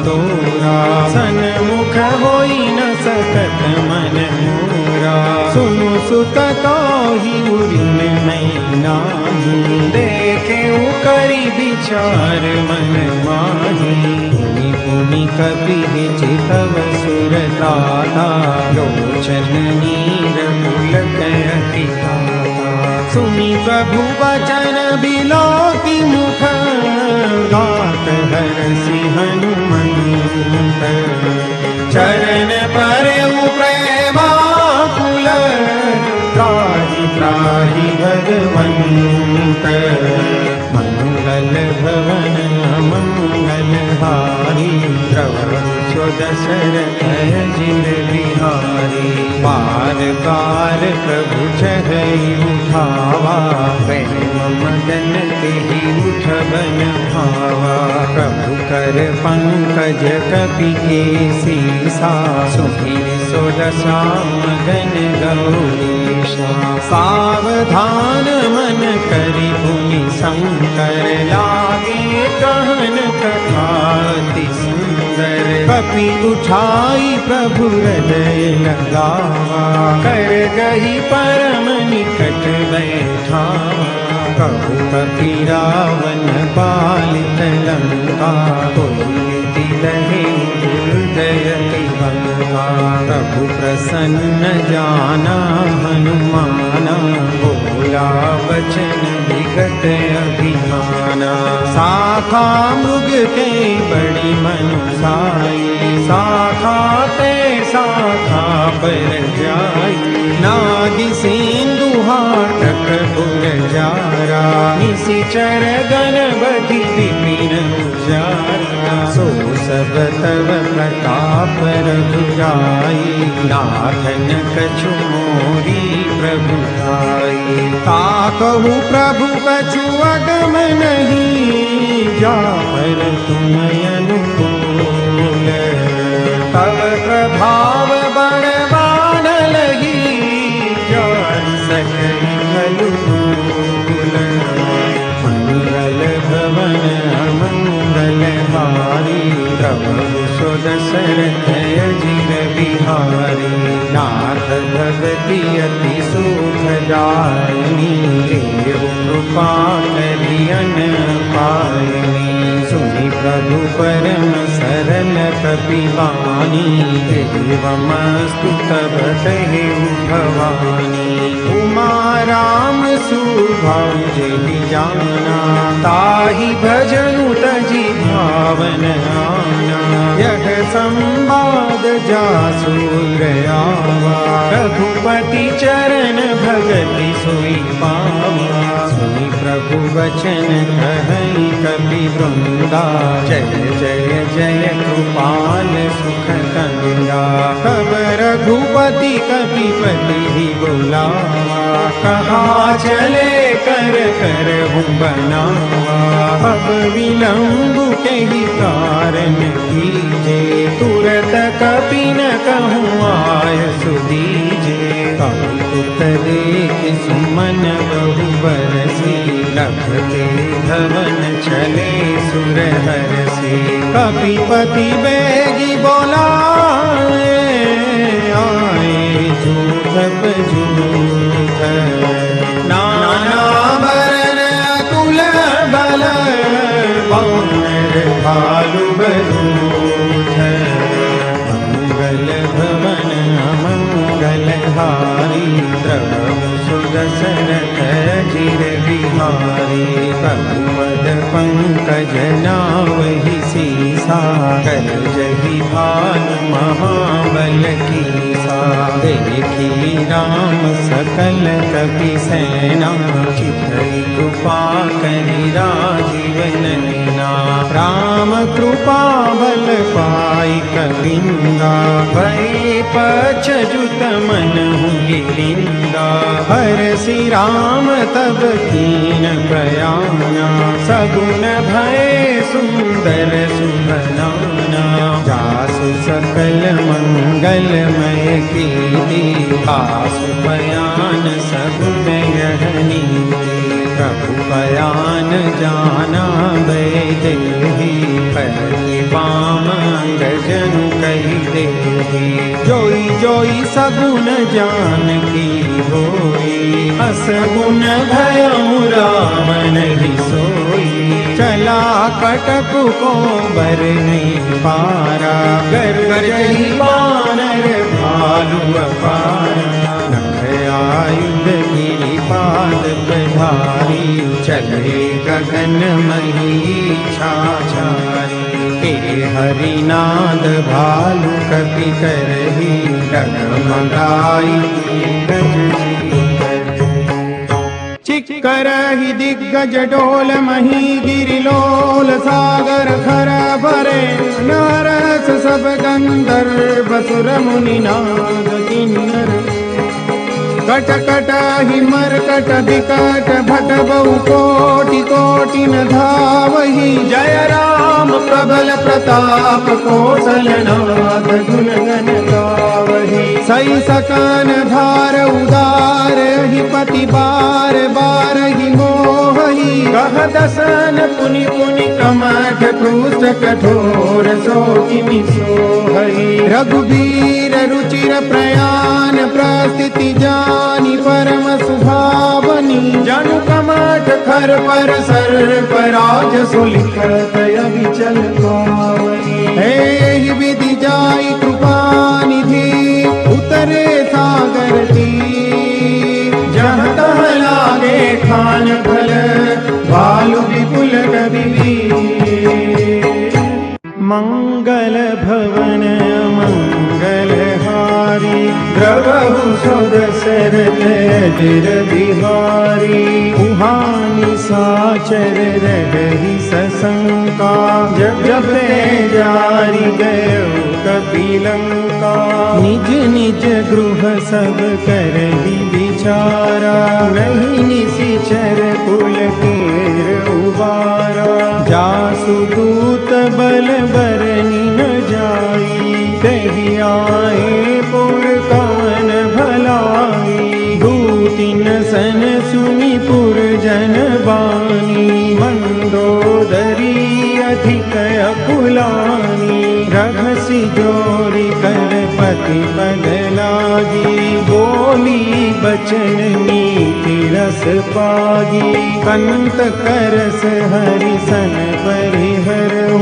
तोरा। सन्मुख होई न सकत मन मोरा, सुनु सुत ताहि उरिन मैं नाही। देखे करि विचार मन माही, पुनि पुनि कपि चितव सुर दाता। लोचन नीर पुलक अति ताता, सुनि प्रभु वचन बिलोकि मुख। गात हरसि हनुमंत, चरण परउ प्रेमाकुल। त्राहि त्राहि भगवंत, मंगल भवन मंगल हारी। प्रभु दशरथ जिन बिहारी, बार बार प्रभु चढ़ई उठावा। प्रेम मदन तेहि उठबन भावा, प्रभु कर पंकज कपि के सीसा। सुधीर सोदसा मगन गौरीशा, सावधान मन करि पुनि शंकर। लागे कहन कथा अति सुंदर, कपि उठाई प्रभु हृदय लगावा। कर गही परम निकट बैठावा, कहु कपि रावण पालित लंका। कोई लहे हृदय बंका, प्रभु प्रसन्न जाना हनुमाना। बोला वचन विगत अभिमाना, शाखा मृग के बड़ी मनुसाई। शाखा ते शाखा पर जाई, नागि भाटक गुलजारा निशिचर गणपति विपिन उजारा सो सब तव प्रताप रघुराई नाथन कछु मोरी प्रभु आई ताकहु प्रभु कछु अगम नहीं जापर तुम अनुकूल तव प्रभाव बड़वान लगी जान सकई फलूल मंगल भवन अमंगल हारी प्रभु सुदशरथ अजिर बिहारी नाथ भगति अति सुखदायिनी देव कृपा करियन पायनी सुनि प्रभु परम सरल कपिवानी एवमस्तु तब कहेउ भवानी उमा राम सुभाव जेहि जाना ताहि भजनु तजि भावन आना यह संवाद जासु गयावा रघुपति चरण भगति सोई पावा सुनि प्रभु वचन कहई कपि वृंदा जय जय जय कृपाल सुख कंदा तब रघुपति कपिपति ही बुलावा कहा चले कर कर हूँ बनावा अब विलंब के ही कारण कीजे तुरत कपि न कहूँ आय सुदीजे कौतुक देख सुमन बहु बरसी लखते धवन चले सुर हरसी कपिपति बेगी बोलाए आए जूथ जूथ नाना बरन कुल बल पौनर भालु बरूथ मंगल भवन अमंगल हारी प्रभु सुदशरथ अजिर बिहारी पद्मद पंकज नावहि सीसा कर जहि भानु महाबल कीसा देखी राम सकल कपि सेना चितई कृपा करि राजीव नैना राम कृपा बल पाई कविंदा भय पछजुत मन गिरिंदा हरसि राम तब कीन प्रयाना सगुन भय सुंदर सुभनाना जासु सकल मंगलमय कीर्ति आसु बयान सगुन यह नीति प्रभु बयान जाना वैदेही पति बाम अंगजनु कही देही जोई जोई सगुन जान की होई असगुन भयउ राम नहीं सोई चला कटक को बर नहीं पारा गरजही बानर भालु अपारा आयुध गिरिपाद प्रधारी चले गगन मही छाछारी हे हरिनाद भालु कपि करही डगमगाई चिक्करहि दिग्गज डोल मही गिरिलोल सागर खर भरे नारस सब गंधर्व सुर मुनि नाग किन्नर कट कट ही मरकट विकट भट बहु कोटि कोटि न धावहि जय राम प्रबल प्रताप कौशलनाथ गुण गण गावहि सई सकन धार उदार ही पति बार बार ही मोहि कह दसन पुनि पुनि कमठ पृष्ठ कठोर सो किमि सोहहि रघुबीर रुचिर प्रयाण प्रस्थिति जानी परम सुभावनी जनु कमठ खर पर सर्प राज सुलिखत अविचल पावनी हे विधि जाई कृपा निधि उतरे सागर तीर जहाँ तहाँ लागे खान फल भालु विपुल कवि मंगल भवन मंगल हारी द्रवहु सो दशरथ अजर बिहारी उहानि साचर रही सशंका जब जब ते जारी गयो कपिलंका निज निज गृह सब करहि विचारा नहीं निशिचर कुल केर उबारा जासु दूत बल बरनि न जाई कही आए पुर कवन भलाई दूतिन सन सुनि पुर जन बानी मंदोदरी अधिक अकुलानी रघसि जोरी कर पति पद लागी बोली बचन नीति रस पागी कंत करस हरि सन परिहरहु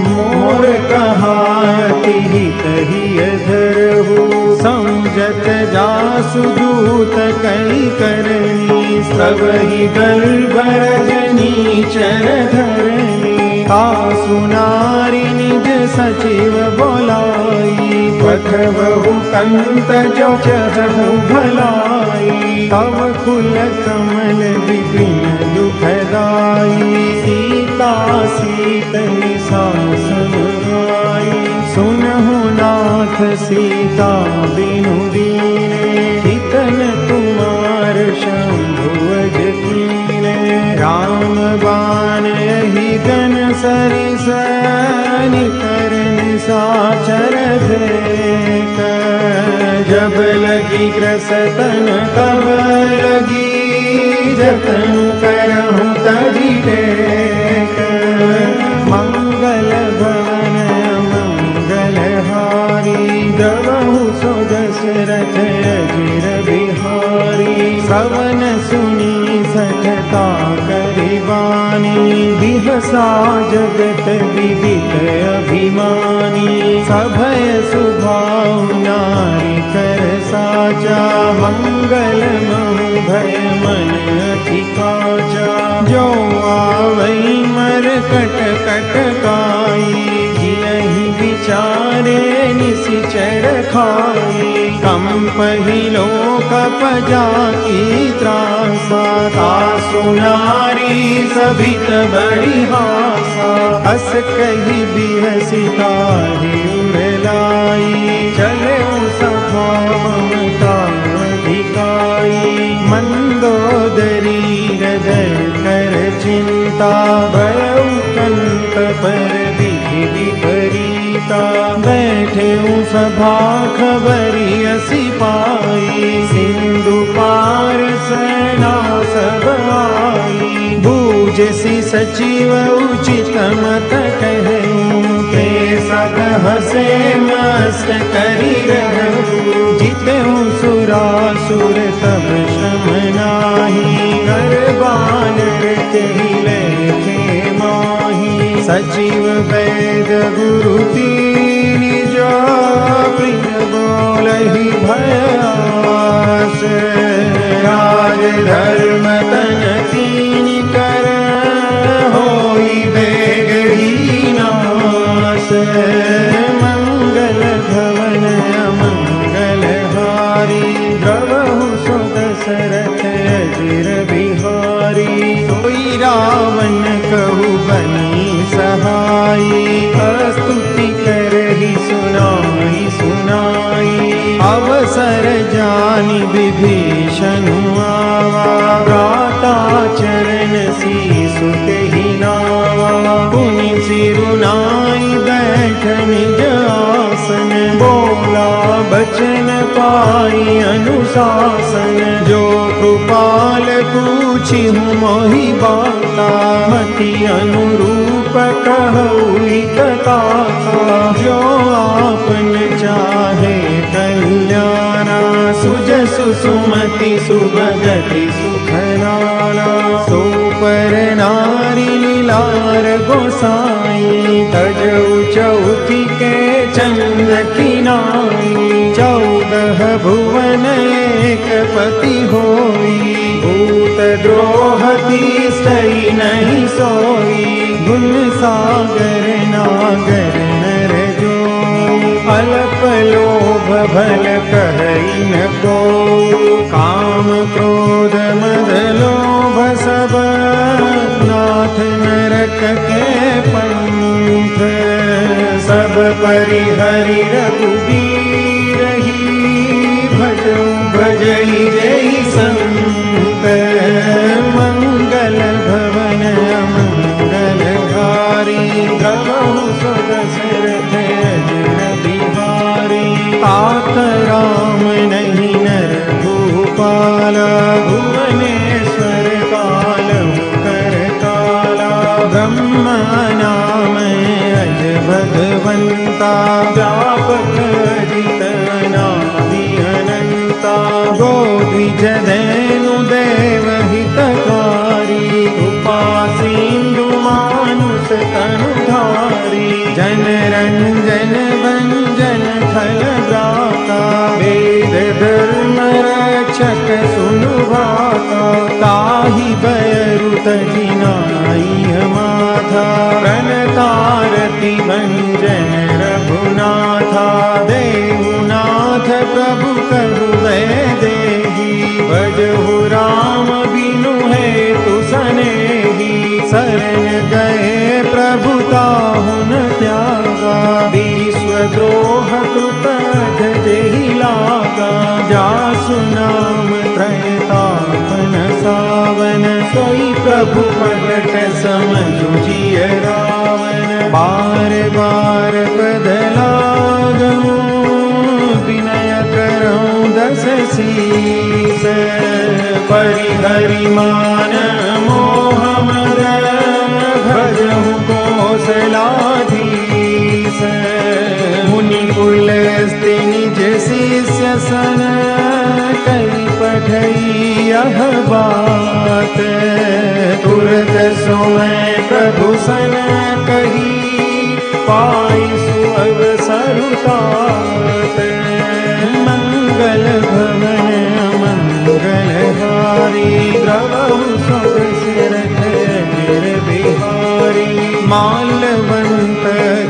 मोर कहाति कही धरहु समझत जासु दूत कई करनी सब ही गल भरजनी चर धरनी आसु नारी निज सचिव बोलाई पठवहु कंत जो चहु भलाई तव कुल कमल विपिन दुखदाई सीता सीतनि सासुराई सुनहु नाथ सीता बिनु दीने हितन तुमार शंभुवज कीने राम बाण यही गन सरिस निकरन साचर भेक जब लगी ग्रसतन तब लगी जतन करहु तजी टेक मंगल भवन मंगल हारी द्रवहु सो दशरथ अजर बिहारी श्रवण सुनी सठता करिबानी बिहसा जगत विदित अभिमानी सभय सुभाव नारी कर साचा मंगल महु भय मन अति काचा जो आवई मर कट कट काई जियहि विचारे निशिचर खाई कंपहि लोक पजा की त्रासा सासु नारी सभित बड़ी हासा हस कही बिहसिता उड़लाई चले सभा ममता अधिकाई मंदोदरी हृदय कर चिंता भयउ कंत पर विधि विपरीता बैठे सभा खबरी असी पाई सिंधु पार सेना सब आई बूझसी सचिव उचित मत कहूँ ते सब हसे मस्त करी रहूँ जितहु सुरासुर तब श्रम नाही गरबान तेहि लेखे माही सचिव वैद गुरु तीन जो प्रिय बोलहि भयास राज धर्म तन तीन कर होई बेग ही नास मंगल भवन अमंगल हारी द्रवहु सो दशरथ अजर बिहारी सोई रावण कहु बनी सहाई स्तुति करहि सुनाई सुनाई अवसर जानि विभीषण आवा प्राता चरण सीसु तेहि नावा पुनि सिरुनाई बैठन आसन बोला बचन पाई अनुशासन जो कृपाल पूछि हूँ मोहि बाता मति अनुरूप कहूँ कथा जो आपन चाहे कल्याणा सुजसु सुमति सुभगति सुखनाना सो पर नारी लीलार गोसाई तजऊ चौथी के चंद किनाई 14 भुवन एक पति होई भूत द्रोहती सही नहीं सोई गुण सागर नागर नर जो अल्प लोभ भल कहई न को। काम क्रोध मद लोभ सब नाथ नरक के पंथ। सब परिहरि रघुबीर ही भजऊ भजई जय संत। मंगल भवन मंगल हारी द्रवहु सुर दशरथ अजन बिहारी। तात राम नहीं नर भूपाला भुवनेश्वर कालहु करताला। ब्रह्मा नाम अज भगवंता व्यापक अजित अनादि अनंता। गोद्विज धनु देव हितकारी उपासिंदु मानुष तनुधारी। जन रंजन भंजन खल गाता वेद धर्म रक्षक सुनु भाता। ताहि बयरु तजिनाई माथा प्रणतारति भंजन रघुनाथा। देहुनाथ प्रभु करु देहि भजहु राम बिनु हेतु सनेहि। शरण गए प्रभु ताहु न त्यागा विश्वद्रोह कृत जेहि लागा। जासु नाम त्रयतापन सावन सोई प्रभु प्रगट समझु जिय रावण। बार बार पद लागहु विनय करऊँ दस शीस। परिहरि मान मोह मद भजहु कौशलाधीश। मुनि कुल स्त्रि निज शिष्य सन कई पठई यह बात। तुरत सोए प्रभु सन कही पाई सुअवसर तात। मंगल भवन मंगल हारी द्रवहु सुर दशरथ अजर बिहारी। मालवंत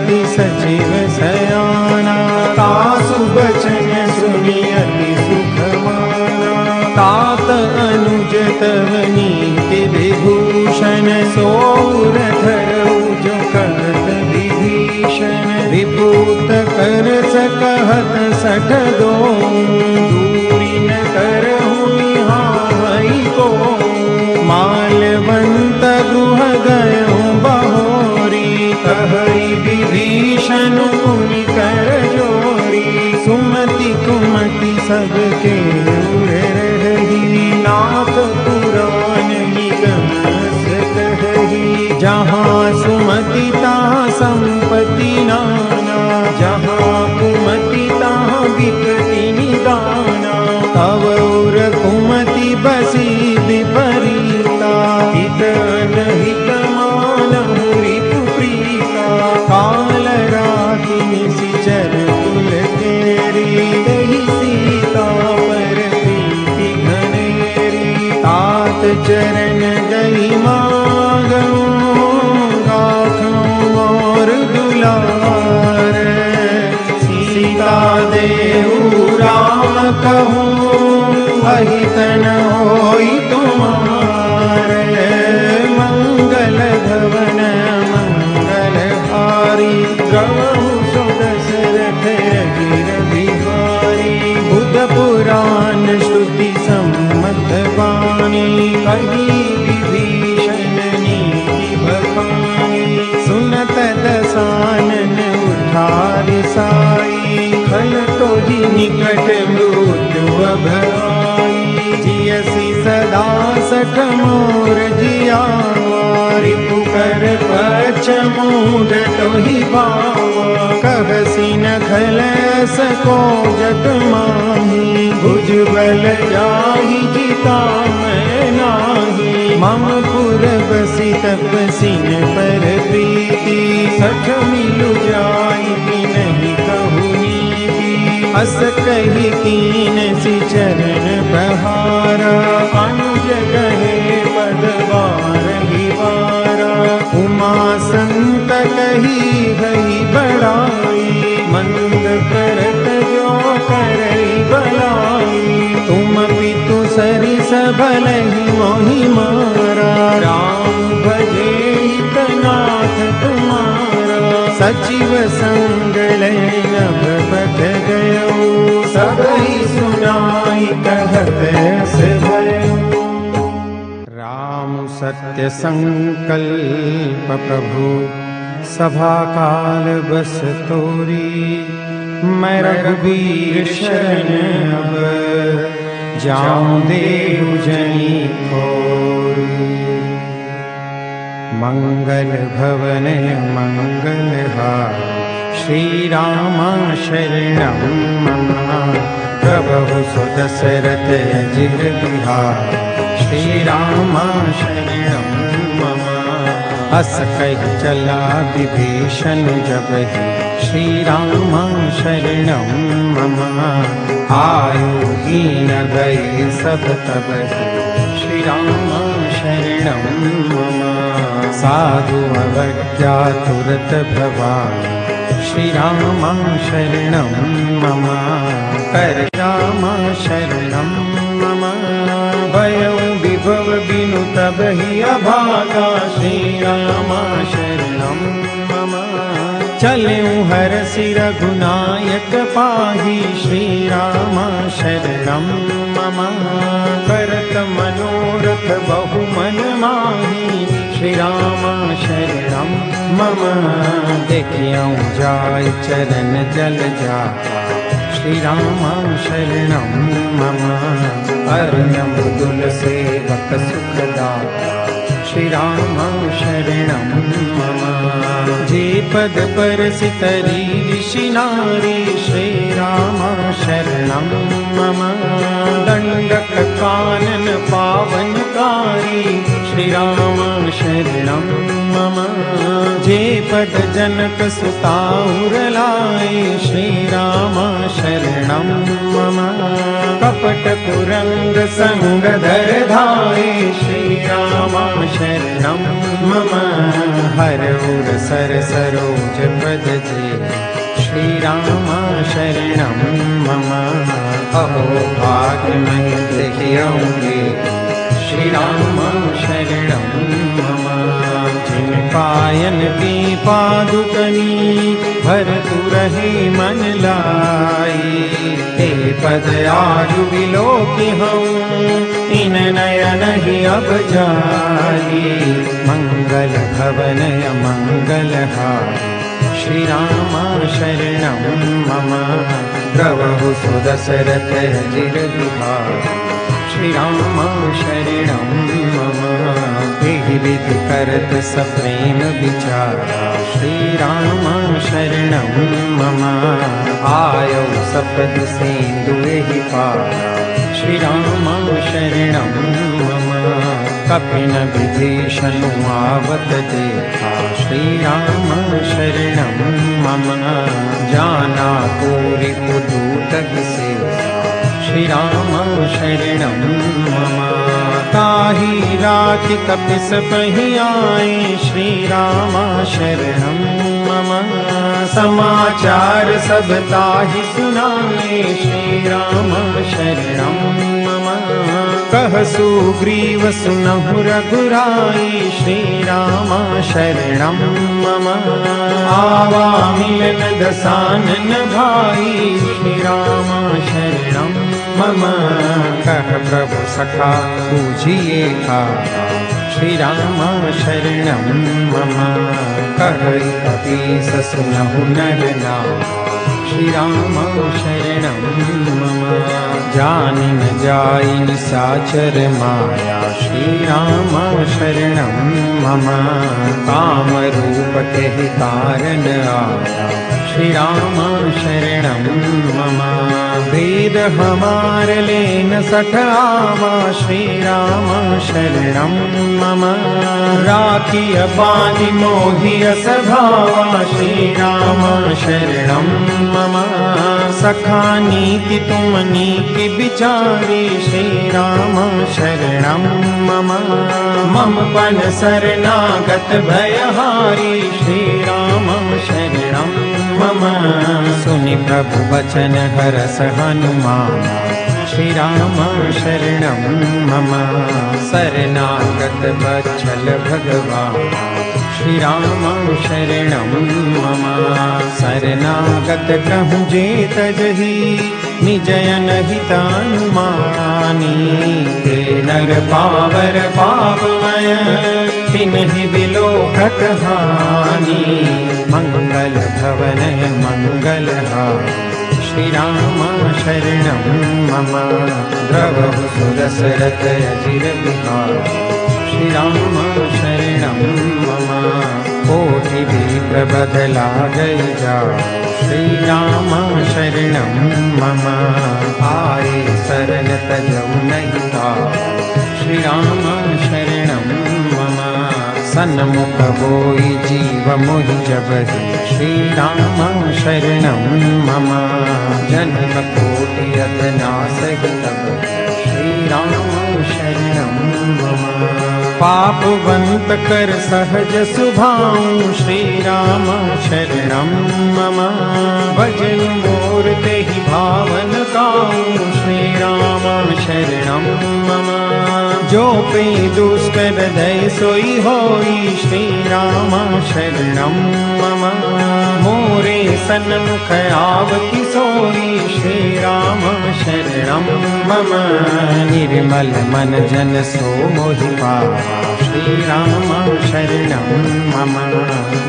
की सचिव सयाना तासु बचन सुनि अति सुख माना। तात अनुज तव नीति विभूषण सोर धरऊ जो कहत विभीषण। विभूत कर सकहत सठ दो दूरी न करहु निहाई को। मालवंत गृह गयो बहोरी कहई विभीषण मुनि कर जोरी। सुमति कुमति सबके उर रही नाथ पुराण निगम कही। जहाँ सुमति तहाँ संपत्ति नाना जहाँ कुमति तहाँ विपत्ति निदाना। तव उर कुमति बसी विपरीता हित अनहित मानहु रिपु प्रीता। काल राति निशिचर कुल केरी तहि सीता पर प्रीति घनेरी। तात चरण गई मागऊँ गाथूँ मोर दुलार। सीता देहु राम कहूँ अहित न होई तुम्हारे। मंगल भवन मंगल हारी द्रवहु सुर दशरथ अजर बिहारी। बुध पुराण श्रुति सम्मत वाणी कही विभीषण नीति बखानी। सुनत दसानन उठारि साई खल तोहि निकट मृत्यु भराई। जियसि सदा सठ मोर जियावा रिपु कर पछ मूढ़ तोहि भावा। कहसि न खलस को जग माही भुज बल जाहि जिता मैं नाही। मम पुर बसी तपसिन पर प्रीति सठ मिलु जाई नहीं कहु नीति। अस कही कीन सि चरण प्रहारा अनुज कहे पद बारहि बारा। उमा संत कही गई बड़ाई मंद करत जो कर नहीं मारा। राम भजे हितनाथ तुम्हारा, सचिव संग लय नभ बध गयो, सबहि सुनाई कहत अस भयो। राम सत्य संकल्प प्रभु, सभा काल बस तोरी। मैं रघुबीर शरण अब, जाऊं देहु जनी खोरी। मंगल भवन मंगल हार, श्री राम शरणं मम। प्रभु सुदशरथ अजिर बिहार, श्री राम शरणं मम। अस कहि चला विभीषण जबहि, श्री राम शरणं मम। आयु हीन गए सब तबहि, श्री राम शरणं मम। साधु अवज्ञा तुरत भवानि, श्री राम शरणं मम। कर राम शरणं मम। भयं विभव बिनु तबहि अभागा, श्री राम शरणं मम। चलऊं हरषि रघुनायक पाहि, श्री राम शरणं मम। करत मनोरथ बहु मन माहि, श्री राम शरणं मम। देखियौ जाय चरण जल जाता, श्री राम शरणं मम। अरण्यम मृदुल सेवक सुखदाता, श्री राम शरणं मम। जे पद परसितरी ऋषि नारी, श्री राम शरणं मम। दंडक कानन पावनकारी, श्री राम शरणं मम। जे पद जनक सुता उर लाए, श्री राम शरणं मम। कपट कुरंग संग धर धाये, श्री राम शरणं मम। हर उर सर सरोज पद जे, श्री राम शरणं मम। अहो भाग्य मैं देखियोगे, श्री राम शरणं मम। जिन पायन की पादुकनी, भरतु रहे मन लाई। ते पद आयु विलोकि हूँ, इन नयन ही अब जाई। मंगल भवन अमंगल हारी, श्री राम शरणं मम। प्रभु सुदशरथ अजिर बिहार, श्री राम शरणं मम। एहि विधि करत सप्रेम विचारा, श्री राम शरणं मम। आयौ सपद सेंदु एहि पारा, श्री राम शरणं मम। कपिन विभीषण आवत देखा, श्री राम शरणं मम। जाना कोरि पुदूत विसेसा, श्री राम शरणं मम। ताहि राति कपिस पहि आए, श्री राम शरणं मम। समाचार सब ताहि सुनाए, श्री राम शरणं मम। कह सुग्रीव सुनहु रघुराई, श्री राम शरणं मम। आवा मिलन दसानन भाई, श्री राम शरणं मम। कह प्रभु सखा पूजिए खारा, श्री राम शरणं मम। कह कपीस सुनहु नर नाम, श्री राम शरणं मम। जानि न जाई निशाचर माया, श्री राम शरणं मम। काम रूप केहि कारण आया, श्री राम शरणं मम। वेद हमार लेन सठ आवा, श्री राम शरणं मम। राखिय बानि मोहिय सभावा, श्री राम शरणं मम। सखा नीति तुम नीति विचारी, श्री राम शरणं मम। मम पन शरणागत भयहारी, श्री राम शरणं मम। सुनि प्रभु वचन हरष हनुमान, श्रीराम शरणं मम शरणागत वत्सल भगवान् श्रीराम शरणं मम शरणागत कहूँ जे तजहि निजयन हितानुमानी हे नर पावर पापमय तिन्हि विलोकत हानि मंगल भवनय मंगलहारी श्रीराम शरणं मम द्रवहु सुदशरथ अजिर बिहारी श्रीराम शरणं मम कोटि विप्रबध लागै जाओ श्रीराम शरणं मम आए शरण तजौ नहीं पाओ श्रीराम शरणं मम सन्मुख होई जीव मोहि जबहि श्रीराम शरणं मम जन्म कोटि अधनासहि तब श्रीराम शरणं मम पापवंत कर सहज सुभाऊ श्रीराम शरणं मम भजन मोर तेहि भावन काऊ श्रीराम शरणं मम जो पे दुष्ट हृदय सोई होई श्रीराम शरणं मम मोरे सन्मुख आवति सोई श्रीराम शरणं मम निर्मल मन जन सो मोहि पावा श्रीराम शरणं मम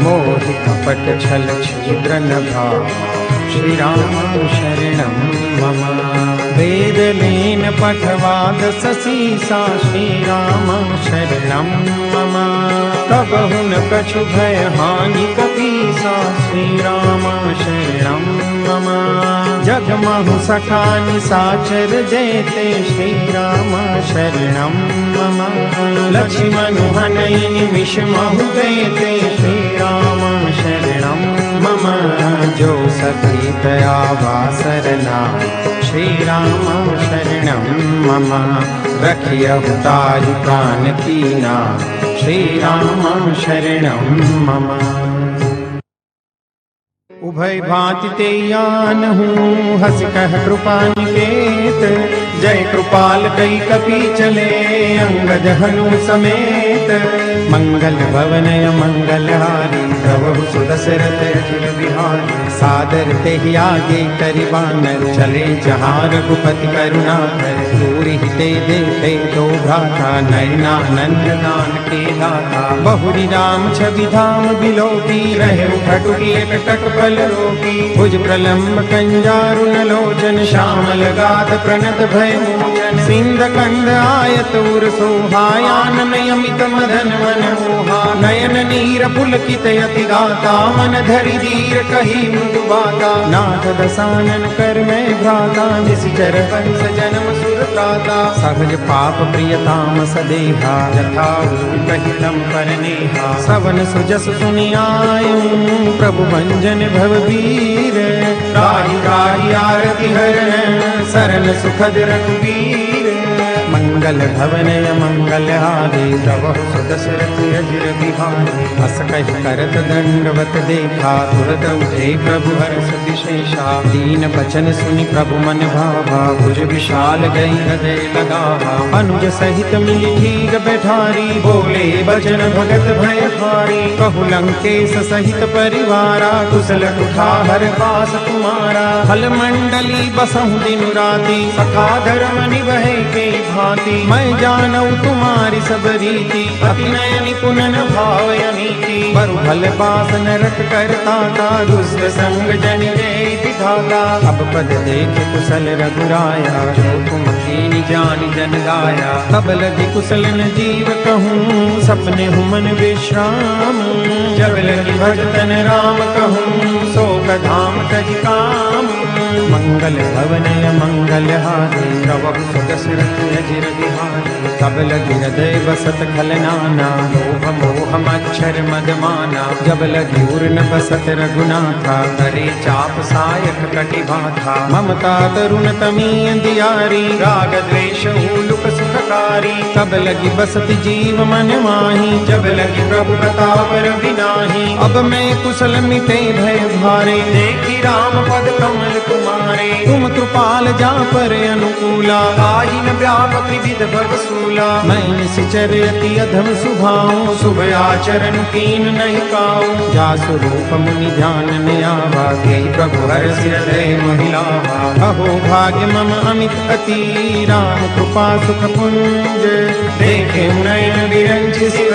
मोहि कपट छल छिद्र न भावा श्रीराम शरणं मम वेद लेन पठवाद ससीसा श्रीराम शरणं मम तब हुन कछु भय हानि कपीसा श्रीराम शरणं मम जगमहु सखा निसाचर जयते श्रीराम शरणं मम लक्ष्मण हनई निमिष महु गयते श्रीराम शरणं मम जो सती दया वासरना श्रीराम शरणं मम रखियहु ताहि प्राण कीना श्रीराम शरणं मम उभय भांति ते यान हूँ हस कह कृपा निकेत जय कृपाल कई कपि चले अंगद हनु समेत मंगल भवनय मंगलहारी प्रभु सुदशरथ अजिर बिहारी सादर तेहि आगे करिबानर चले जहाँ रघुपति करुणाकर दूरि ते देखे दो भ्राता नयनानंद दान के दाता बहुरी राम छवि धाम बिलोकी रहे उठटुकी एक टक पल रोकी भुज प्रलम्ब कंजारुन लोचन श्यामल गाध प्रणत भय मोचन सिंध कंद आयत उर सोहायानन यमित मदन मन मोहा नयन नीर पुलकित यति गाता मन धरि धीर कही मृदु बाता नाथ दसानन कर मैं भ्राता निशिचर कंस जन्म सुर त्राता सहज पाप प्रियताम सदेहा यथा कहितम परनेहा सवन सुजस सुनि आयु प्रभु भंजन भववीर राहि राहि आरति हरण सरन सुखद रघुवीर मंगल भवनय मंगलहारी प्रभु सुदशरथ अजिर बिहारी हस कहि करत दंडवत देखा तुरत उठे प्रभु हर्ष विशेषा दीन बचन सुनि प्रभु मन भावा भुज विशाल गई हृदय लगावा अनुज सहित मिली ठीक बैठारी बोले बचन भगत भय हारी कहु लंकेश सहित परिवारा कुशल कुठार पास तुम्हारा फल मंडली बसहु दिन राति सखा धर्म निभे के भांति मैं जानऊ तुम्हारी सब रीति अति नय निपुण भाव अनीति बरु भल पास नरक करता का दुष्ट संग जन विधाता अब पद देख कुशल रघुराया जो तुम कीनी जान जन गाया तब लगी कुशल न जीव कहूँ सपने हूँ मन विश्राम जब लगी भजतन राम कहूँ शोक धाम तज काम मंगल भवनय मंगलहारी प्रभु सुदशरथ अजिर बिहारी तब लगी हृदय बसत खलनाना लोभ मोह मच्छर मदमाना जब लगी उर न बसत रघुनाथा करे चाप सायक कटि बाधा ममता तरुण तमी अंधियारी राग द्वेष लुक सुखकारी तब लगी बसत जीव मन माही जब लगी प्रभु प्रताप रवि नाही अब मैं कुशल मिटे भय भारे देखी राम पद कमल तुम्हारे, तुम कृपाल जा पर अनुकूला, आही न व्याप त्रिविध भव सूला। मैं निश्चर अति अधम सुभाऊं, शुभ आचरण कीन नहीं काऊं, जा स्वरूप मुनि ध्यान न आवा, के प्रभु हर हृदय महिलावा। अहो भाग्य मम अमित अति, राम कृपा सुख पुंज, देखे नयन विरंच शिव,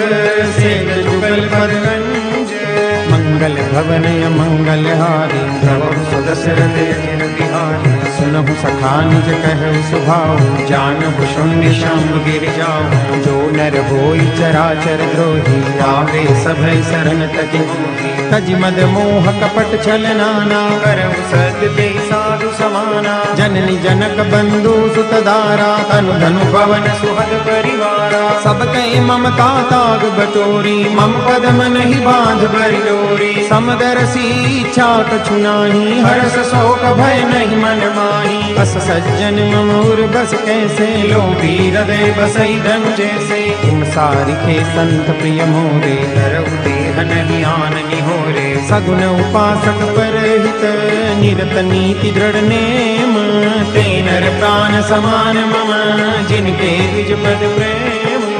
सेज जुगल पदरंज। मंगल भवन मंगल हारी, प्रभु सुदशरथ अजिर बिहारी। सुनहु सखा निज कहु सुभाऊ, जानहु शून्य शंभु गिर जाऊ। जो नर होई चराचर द्रोही, आवे सभय शरण तज मोहि। तज मद मोह कपट छल नाना, करहु सत्य साधु समाना। जननी जनक बंधु सुत दारा, तनु धनु पवन सुहद परिवारा। सब कई ममता ताग बटोरी, मम पद मन ही बांध भरी डोरी। समदरसी इच्छा कछु नाही, हर्ष शोक भय नहीं मन माही। अस सज्जन मम उर बस कैसे, लोभी हृदय बसई धन जैसे। तुम सारिखे संत प्रिय मोरे, धरऊ देह नहीं आन निहोरे। सगुन उपासक परहित, निरत नीति दृढ़ नेम। ते नर प्राण समान मम, जिनके द्विज पद प्रेम।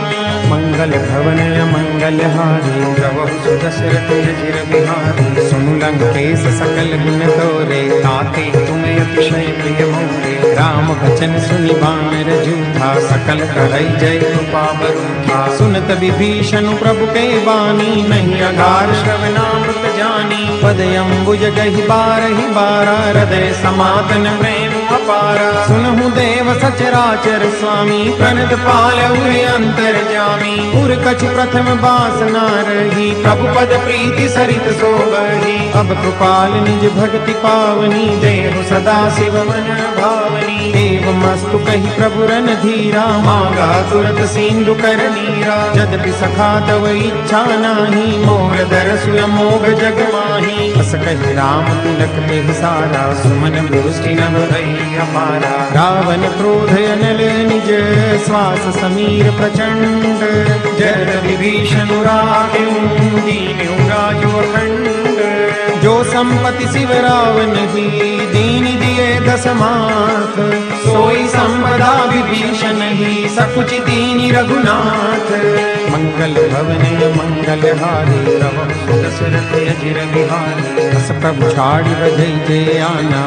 मंगल भवन मंगल हारी, प्रभु सुदशरथ अजिर बिहारी। सुनु लंकेश सकल गुण तोरे, ताते तुम अतिशय प्रिय मोरे। राम वचन सुनि बानर जूठा, सकल कहै जय कृपा बरूठा। सुनत विभीषण प्रभु के बानी, नहीं अगार श्रवणामृत जानी। पद अम्बुज गहि बारहि बारा, हृदय समातन प्रेम अपारा। सुनहु देव सचराचर स्वामी, प्रणत पालउ अंतर जामी। उर कछ प्रथम बासना रही, प्रभु पद प्रीति सरित सोबही। अब कृपाल निज भक्ति पावनी, देहु सदा शिव मन भावनी। एवं मस्तु कही प्रभु रन धीरा, मांगा तुरत सिंधु कर नीरा। यद्यपि सखा तव इच्छा नाही, मोर दरसु अमोघ जग माही। अस कहि राम तिलक तेहि सारा, सुमन दृष्टि नभ भई अपारा। रावण क्रोध अनल निज, श्वास समीर प्रचंड। जय विभीषण राखें, दीन्यु राजो अखंड। जो संपत्ति शिव रावण ही, दीन दिए दस माथ। सोई संपदा विभीषण ही, सकुच दीनि रघुनाथ। मंगल भवन मंगल हारी, प्रभु सुदशरथ अजिर बिहारी। अस प्रभु छाड़ी बजै जय आना,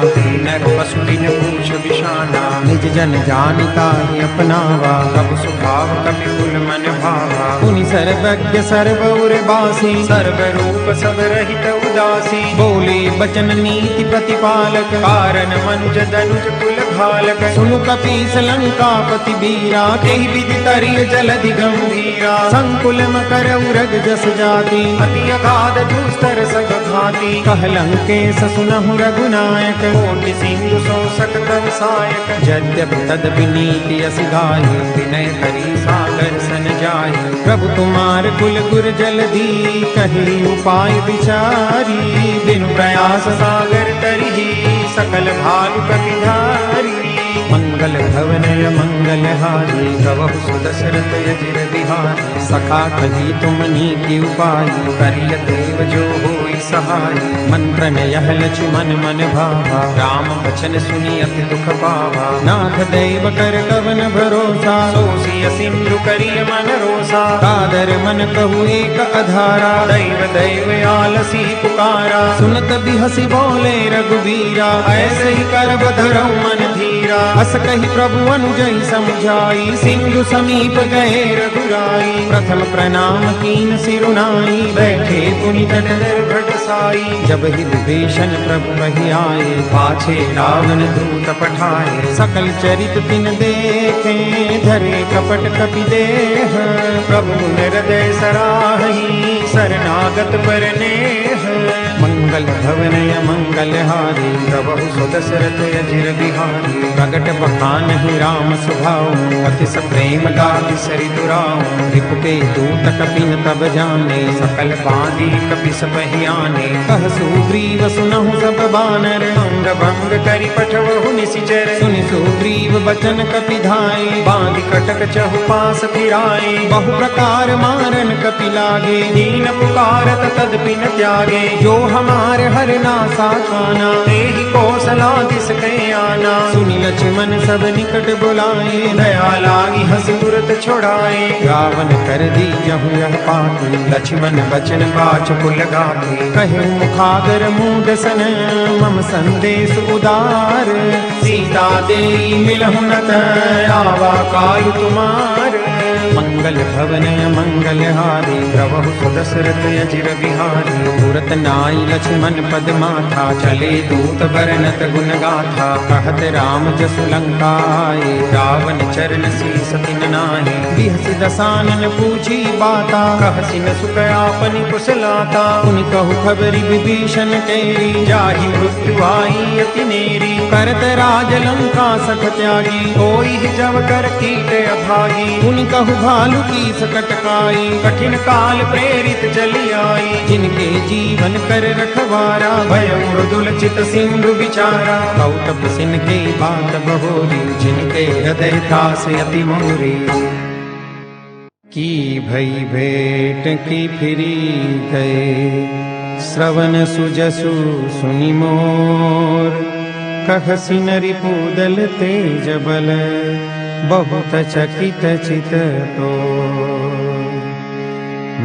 नर पशु दिन पूछ बिशाना। निज जन जानिता ही अपनावा, प्रभु स्वभाव कपि कुल मन भावा। पुनि सर्वज्ञ सर्वउर बासी, सर्व रूप सब रहित उदासी। बोले बचन नीति प्रतिपालक, कारण मनुज दनुज कुल घालक। सुनु कपीस लंकापति बीरा, तेहि विधि तरिय जलधि गंभीरा। संकुल मकर उरग जस जाति, अति अगाध दुस्तर सब घाति। कह लंकेश सुनहु रघुनायक, कोटि सिंधु सो सकल सायक। यद्यपि तदपि नीति अस गाय, विनय करी सागर सन जाय। प्रभु तुम्हार कुल गुर जलधि, कही उपाय विचारी। बिनु प्रयास सागर तरही, सकल भालु कपिधारी। मंगल भवन मंगल हारी, प्रभु सुदशरथ अजिर बिहारी। सखा कही तुम नीति उपाय, करिय देव जो होई सहाय। मंत्र न यह लक्ष्मण मन भावा, राम वचन सुनी अति दुख पावा। नाथ देव कर कवन भरोसा, सोसिय सिंधु करिय मन रोसा। कादर मन कहु एक अधारा, दैव दैव आलसी पुकारा। सुनत बिहसी बोले रघुबीरा, ऐसे ही कर बधरऊ मन धीरा। अस कही प्रभु अनुजई समझाई, सिंधु समीप गए रघुराई। प्रथम प्रणाम कीन सिरुनाई, बैठे पुनि तट निर्भट साई। जब ही विभीषण प्रभु वही आए, पाछे रावण दूत पठाए। सकल चरित तिन देखे, धरे कपट कपि देह। प्रभु हृदय सराही, शरणागत पर नेह। मंगल भवन मंगल हारी, प्रभु सुदशरथ अजिर बिहारी। प्रगट बखान ही राम स्वभाव, अति प्रेम लाग सरि दुराऊ। रिपु के दूत कपिन तब जाने, सकल बांधी कपि सब ही आने।
जाने।
कह सुग्रीव सुनहु सब बानर,
अंग भंग करि पठवहु निशिचर।
सुनि सुग्रीव बचन कपि धाय,
बांधि कटक चहुपास फिराए।
बहु प्रकार मारन कपि लागे,
दीन पुकारत तदपि न त्यागे।
जो हमार हर नासा काना,
तेहि कौशलादिस कै आना।
सुनि लक्ष्मण सब निकट बुलाए,
दया लागी हंस तुरत छोड़ाए।
रावण कर दी जहु यह पाती,
लक्ष्मण बचन बाच पुल गाते।
कहे मुखागर मूड सन, मम संदेश उदार।
सीता देई मिलहु न तै, आवा काल तुम्हार।
मंगल भवन मंगल हारी, द्रवहु सुदशरथ अजिर बिहारी। तुरत नाई लक्ष्मण पद माथा,
चले दूत बरनत गुण गाथा।
कहत राम जसु लंका आए,
रावण चरण शीस तिन नाहि।
बिहसि दसानन पूछी बाता,
कहसि न सुख आपनि कुशलाता।
उन कहु खबरि विभीषण तेरी,
जाहि मृत्यु आई अति नेरी।
करत राज लंका सठ त्यागी,
कोई जब कर कीट अभागी।
उन कहु भालु की सकट काई,
कठिन काल प्रेरित चली आई।
जिनके जीवन कर रखवारा,
भय मृदुल चित सिंधु विचारा।
कौतप सिन के बात बहोरी,
जिनके हृदय दास अति मोरी।
की भई भेंट की फिरी गए, श्रवण सुजसु सुनि मोर। कहसि नरि पूदल तेज बल, बहुत चकित चित तो।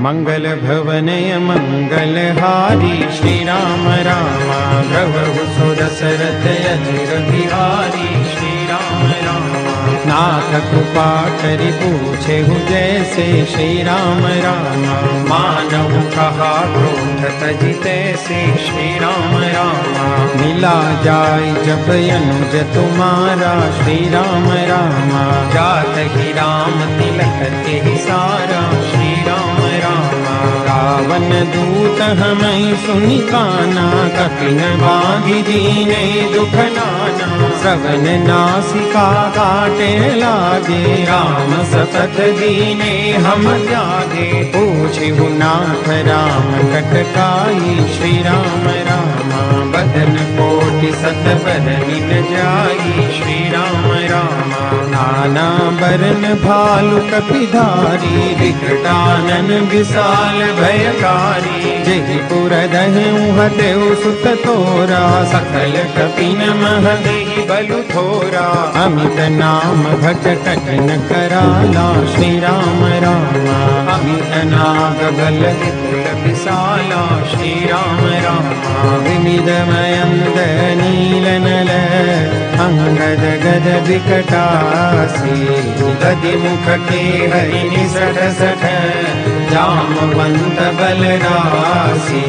मंगल भवनय मंगल हारी, श्री राम रामा द्रवहु सो दशरथ अजिर बिहारी। श्री राम रामा नाथ कृपा करि पूछेहु जैसे, श्री राम रामा
मानहु कहा क्रोध तजि तैसे। श्री राम रामा
मिला जाय जब अनुज तुम्हारा, श्री राम रामा
जात ही राम तिलक तेहि सारा। श्री राम रामा
रावण दूत हमें सुनि काना, कपिन बांधि दीने दुख नाना। श्रवण नासिका काटे लागे, राम सतत दीने हम जागे। पूछिहु नाथ राम कटकाई, श्री राम रामा बदन कोटि सत बदनि न जाई। श्री राम रामा नाना बरन भालु कपिधारी, विकटानन विशाल भयकारी। जेहि पुर दहु हतेउ सुत तोरा, सकल कपिन मह देहि बलु थोरा। अमित नाम भट कठिन कराला, श्री राम रामा
अमित नाग बल विपुल विशाला। श्री राम रामा
विमिद मयंद नील नल, अंगद गद विकटासी।
दधि मुख के हरि निसठ सठ, जामवंत बल राशि।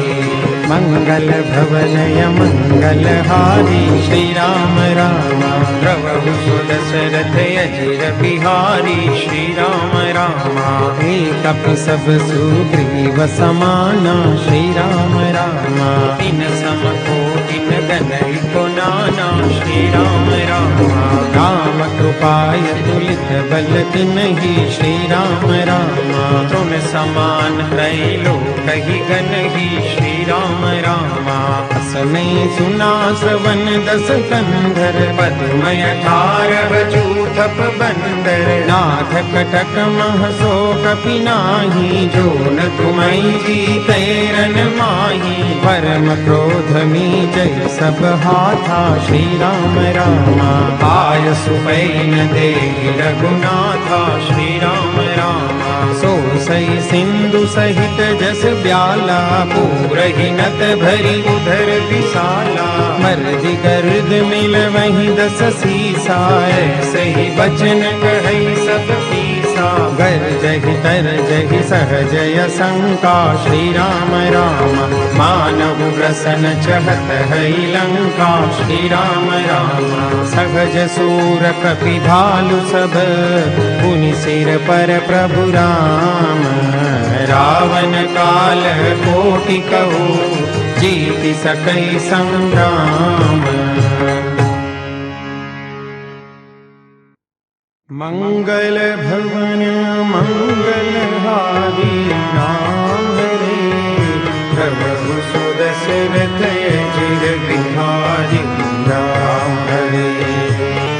मंगल भवनय मंगल हारी, श्री राम रामा
द्रवहु सो दशरथ अजिर बिहारी। श्री राम रामा
एक सब सुग्रीव समाना, श्री राम रामा
तीन सम कोटिन गनहि को नाना। श्री राम रामा
राम कृपाय तुलित बल तिन्हि, श्री राम रामा
तुम समान त्रैलोक ही गनहि। श्री राम रामा
असमय सुना श्रवण दस कंधर,
पद्मय ठारव चूथप बंदर।
नाथ कटक मह सो कपि नाही, जो न तुम्हि जीते रन माही। परम क्रोध मी जय सब हाथा, श्री राम रामा
आय सुपैन देहि रघुनाथा। श्री राम रामा
सो सई सिंधु सहित जस ब्याला,
पूरहि नत भरी उधर विशाला।
मर्दि गर्द मिल वही दस सीसा,
सही बचन कहै सब पीसा।
गर जहि तर जहि सहजय शंका, श्री राम रामा
मानव रसन चहत है लंका। श्री राम रामा
सहज सूर कपि भालु सब, पुनि सिर पर प्रभु राम। रावण काल कोटि कहु, जीति सकै संग्राम। मंगल भवन मंगल हारी, राम रे प्रभु सुदस दशरथ अजिर बिहारी राम हरे।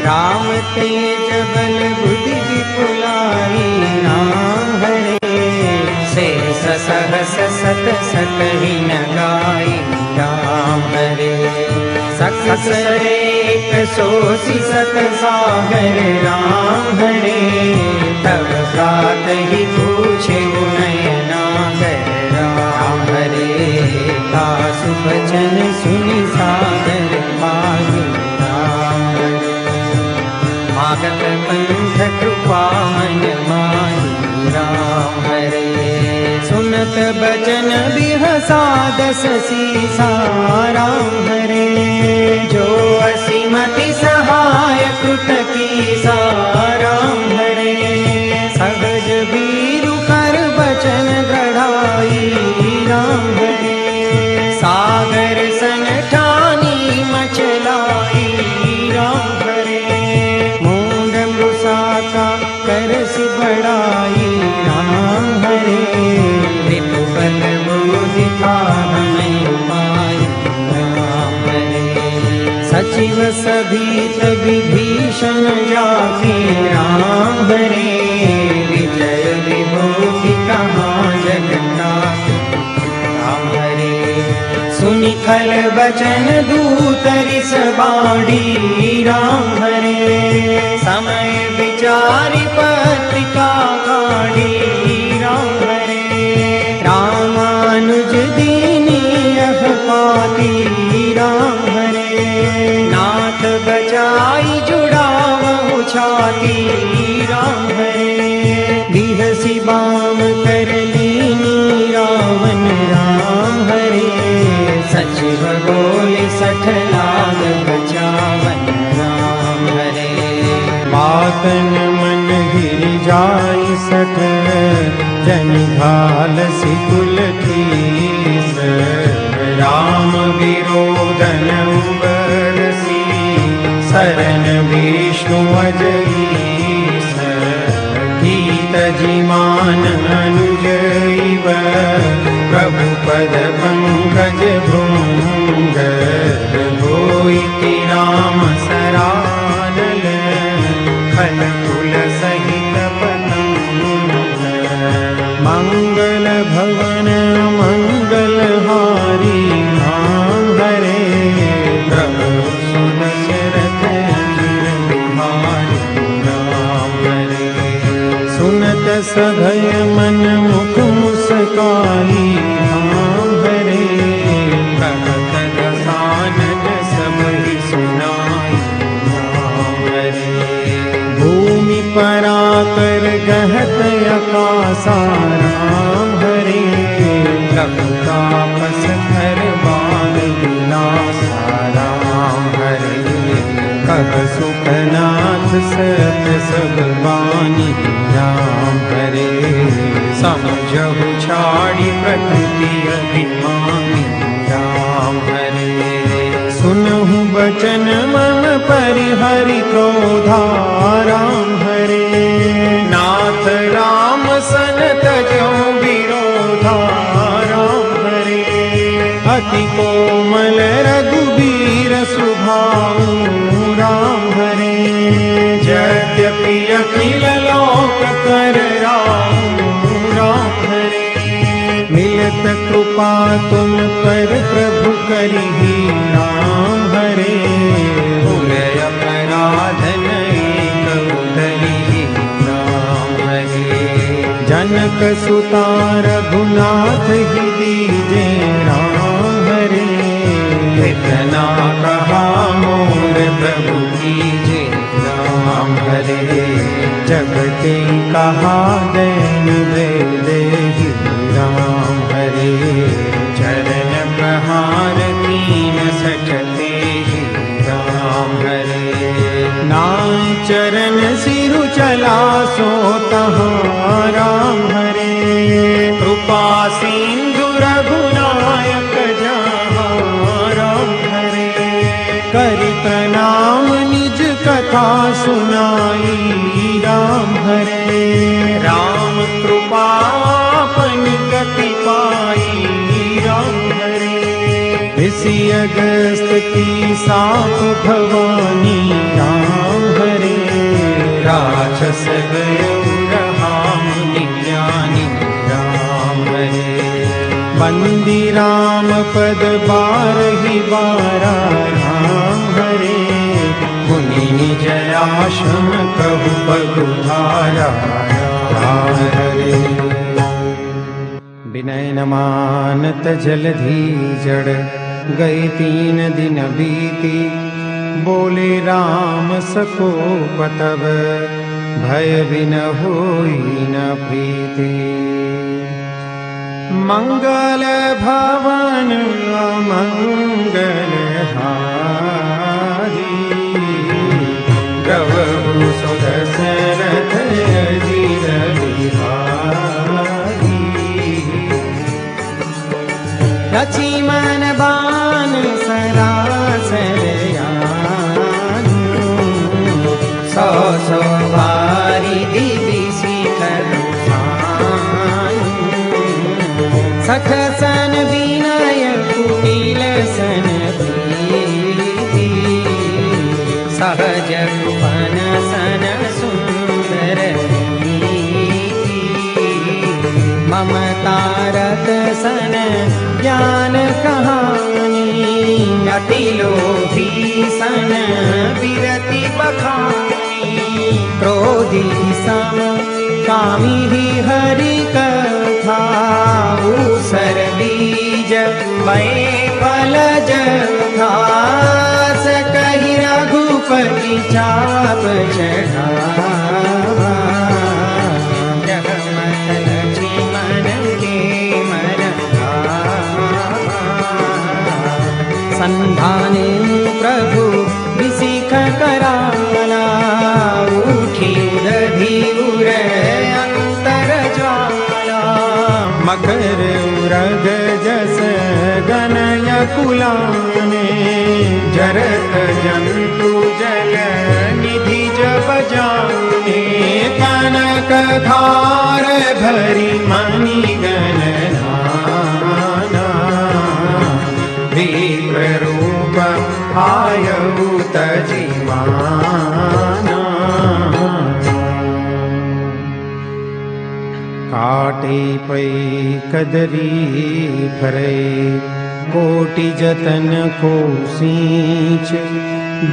राम तेज बल बुद्धि विपुलाई राम हरे। शेष सहस सत सकहि न गाई राम हरे। सकसरेक सोसी सत सागर राम हरे। तब प्रातहि पूछे नयनागर राम हरे। तासु बचन सुनि सागर पाहि राम हरे। मागत पंथ कृपा मन माहि राम हरे। सुनत बचन बिहसा दस सीसा राम हरे। जो असीमति सहाय कृत कीसा राम हरे। सहज वीरु कर बचन गढ़ाई राम हरे। सागर सन ठानी मचलाई राम हरे। मूढ़ मृषा करस बढ़ाई राम हरे। बल बुद्धि हमें उपाय राम हरे। सचिव सभीत विभीषण जाति राम हरे। विजय विभूति कहाँ जगन्नाथ राम हरे। सुनि खल बचन दूतरिस बाढ़ी राम हरे। समय विचारि पत्रिका काढ़ी राम हरे। रामानुज दीनी यह पाती राम हरे। नाथ बचाई जुड़ावहु छाती राम हरे। बिहसी बाम कर लीनी रावण राम हरे। सचिव बोले सठ लाग बचावन राम हरे।
मातन मन गिर जाई सठ जनिघाल सिकुल कीस। राम विरोधन उबरसी शरण विष्णु अजईस। गीत जिमान अनुजैव प्रभु पद पंकज भृंग। होइति राम सरानल खल कुल सहित पतंग। मंगल भवन मंगल हारी राम हरे। प्रभु सुदशरथ अजिर बिहारी राम हरे। सुनत सभय मन मुख मुस्काई राम हरे। कहत दसानन सबहि सुनाई राम हरे। भूमि पराकर गहत अकासा राम हरे। लंकापस धर बाल विनासा राम हरे। कह सुखनाथ सत सब बानी राम हरे। समझहु छाड़ी प्रकृति अभिमानी राम हरे। सुनहु बचन मम परिहरि क्रोधा राम हरे। नाथ राम सन तजहु विरोधा राम हरे। अति कोमल रघुबीर सुभाऊ राम हरे। यद्यपि अखिल लोक कर राम हरे। मिलत कृपा तुम पर प्रभु करिहि राम हरे। भूलय अपराधन एक उतरिहि राम हरे। जनक सुता रघुनाथ ही दीजे राम हरे। इतना कहा मोर प्रभु कीजे राम हरे। जगते कहा दैन देहि राम हरे। चरण प्रहार कीन सठते राम हरे। नाम चरण सिरु चला सो तहाँ राम हरे। कृपा सिंधु रघुनायक जहाँ राम हरे। करि प्रणाम निज कथा सुनाई राम हरे। राम कृपा पन गति पाई राम हरे। इसी अगस्त की साप भवानी राम हरे राक्षस राम ज्ञानी राम हरे बंदी राम पद बारही बारा राम हरे मुनि निज आश्रम कहु पगुधारा राम हरे विनय न मानत जलधि जड़ गए 3 दिन बीती बोले राम सको पतब भय बिन होई न प्रीति मंगल भवन अमंगल हारी द्रवहु सुदशरथ अजीर बिहारी
रची मन बान सरासर सौ सौ भारी दिव्य शिखर सख सन विनय कुटिल सन प्रीति सहज कुपन सन सुंदर नीति ममतारत सन ज्ञान कहानी अति लोभी सन विरति बखानी क्रोधी सम कामी ही हरि कथा ऊसर बीज मय फलज घास कहि रघुपति चाप चढ़ावा जगमत लक्ष्मण के मन संधाने प्रभु विशिख कराला उठी उदधि उर अंतर ज्वाला
मकर उरग जस गनय कुलाने जरत जंतु जल निधि जब जाने कनक धार भरी मणि गणना विप्र रूप आयु तजिमाना काटे पै कदरी फरे कोटि जतन को सींच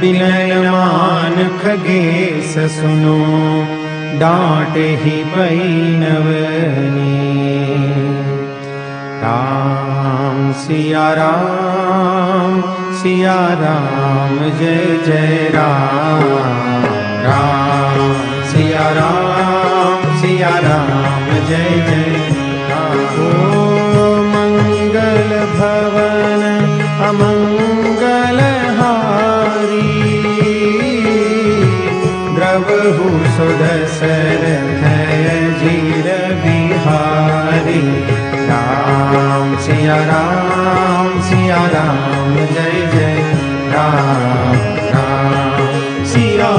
बिलयमान खगेश सुनो डांटे ही पै नवनी राम सिया राम जय जय राम राम सिया राम जय जय राम ओ मंगल भवन अमंगल हारी द्रवहु सुदशरथ अजीर बिहारी राम सिया राम जय जय राम राम सिया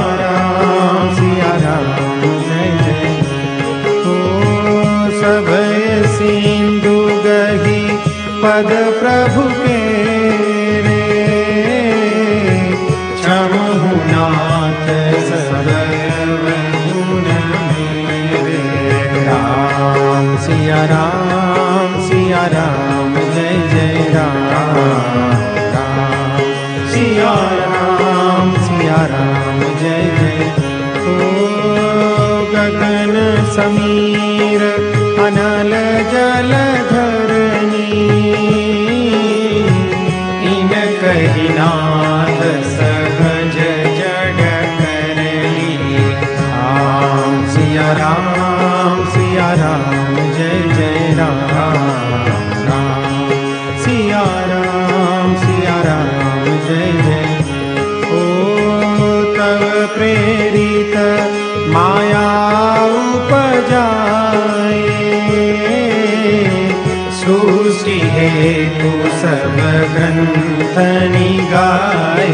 राम जय जय ओ सभय सिंधु गही पद प्रभु के रे क्षमहु नाथ सदैव गुण मेरे राम सिया राम जय जय राम राम सिया राम जय जय ओ गगन समीर अनल जल धरनी इन कही नाथ सहज जग करनी राम सिया राम जय जय राम राम सिया राम जय जय ओ तव प्रेरित माया उपजाए सृष्टि हेतु सब ग्रंथ निगाए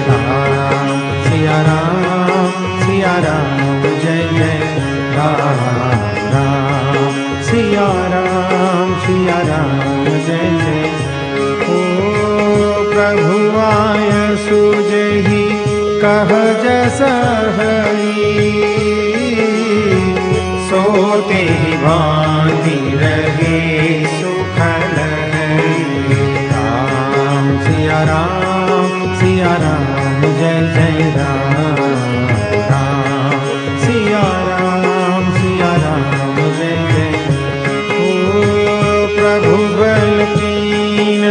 राम सिया राम जय जय राम राम सिया राम जय जय ओ प्रभु आय सुजहि कह जस हरि सोते भांति रहे सुखल राम सिया राम जय जय राम राम सिया राम जय जय ओ प्रभु बल कीन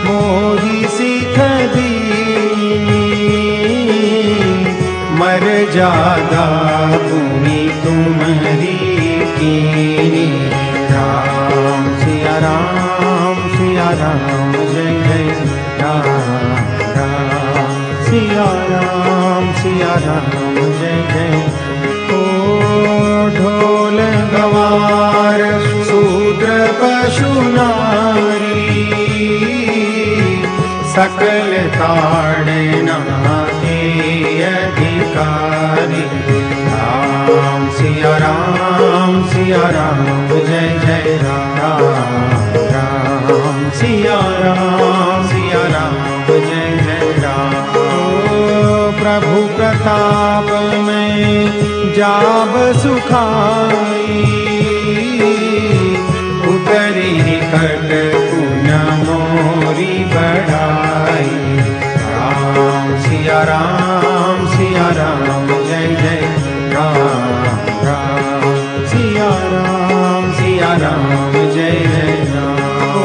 मोहि सिख दीनी मर जादा भूमि तुम्हारी कीनी राम सिया राम जय जय राम राम सिया राम जय जय ओ ढोल गवार शूद्र पशु नारी सकल ताड़ना के अधिकारी राम सिया राम जय जय राम राम सिया राम जय जय राम ओ प्रभु प्रताप में जाब सुखाई उतरी कट पुन मोरी बढ़ाई राम सिया राम जय जय राम राम सिया राम जय जय राम ओ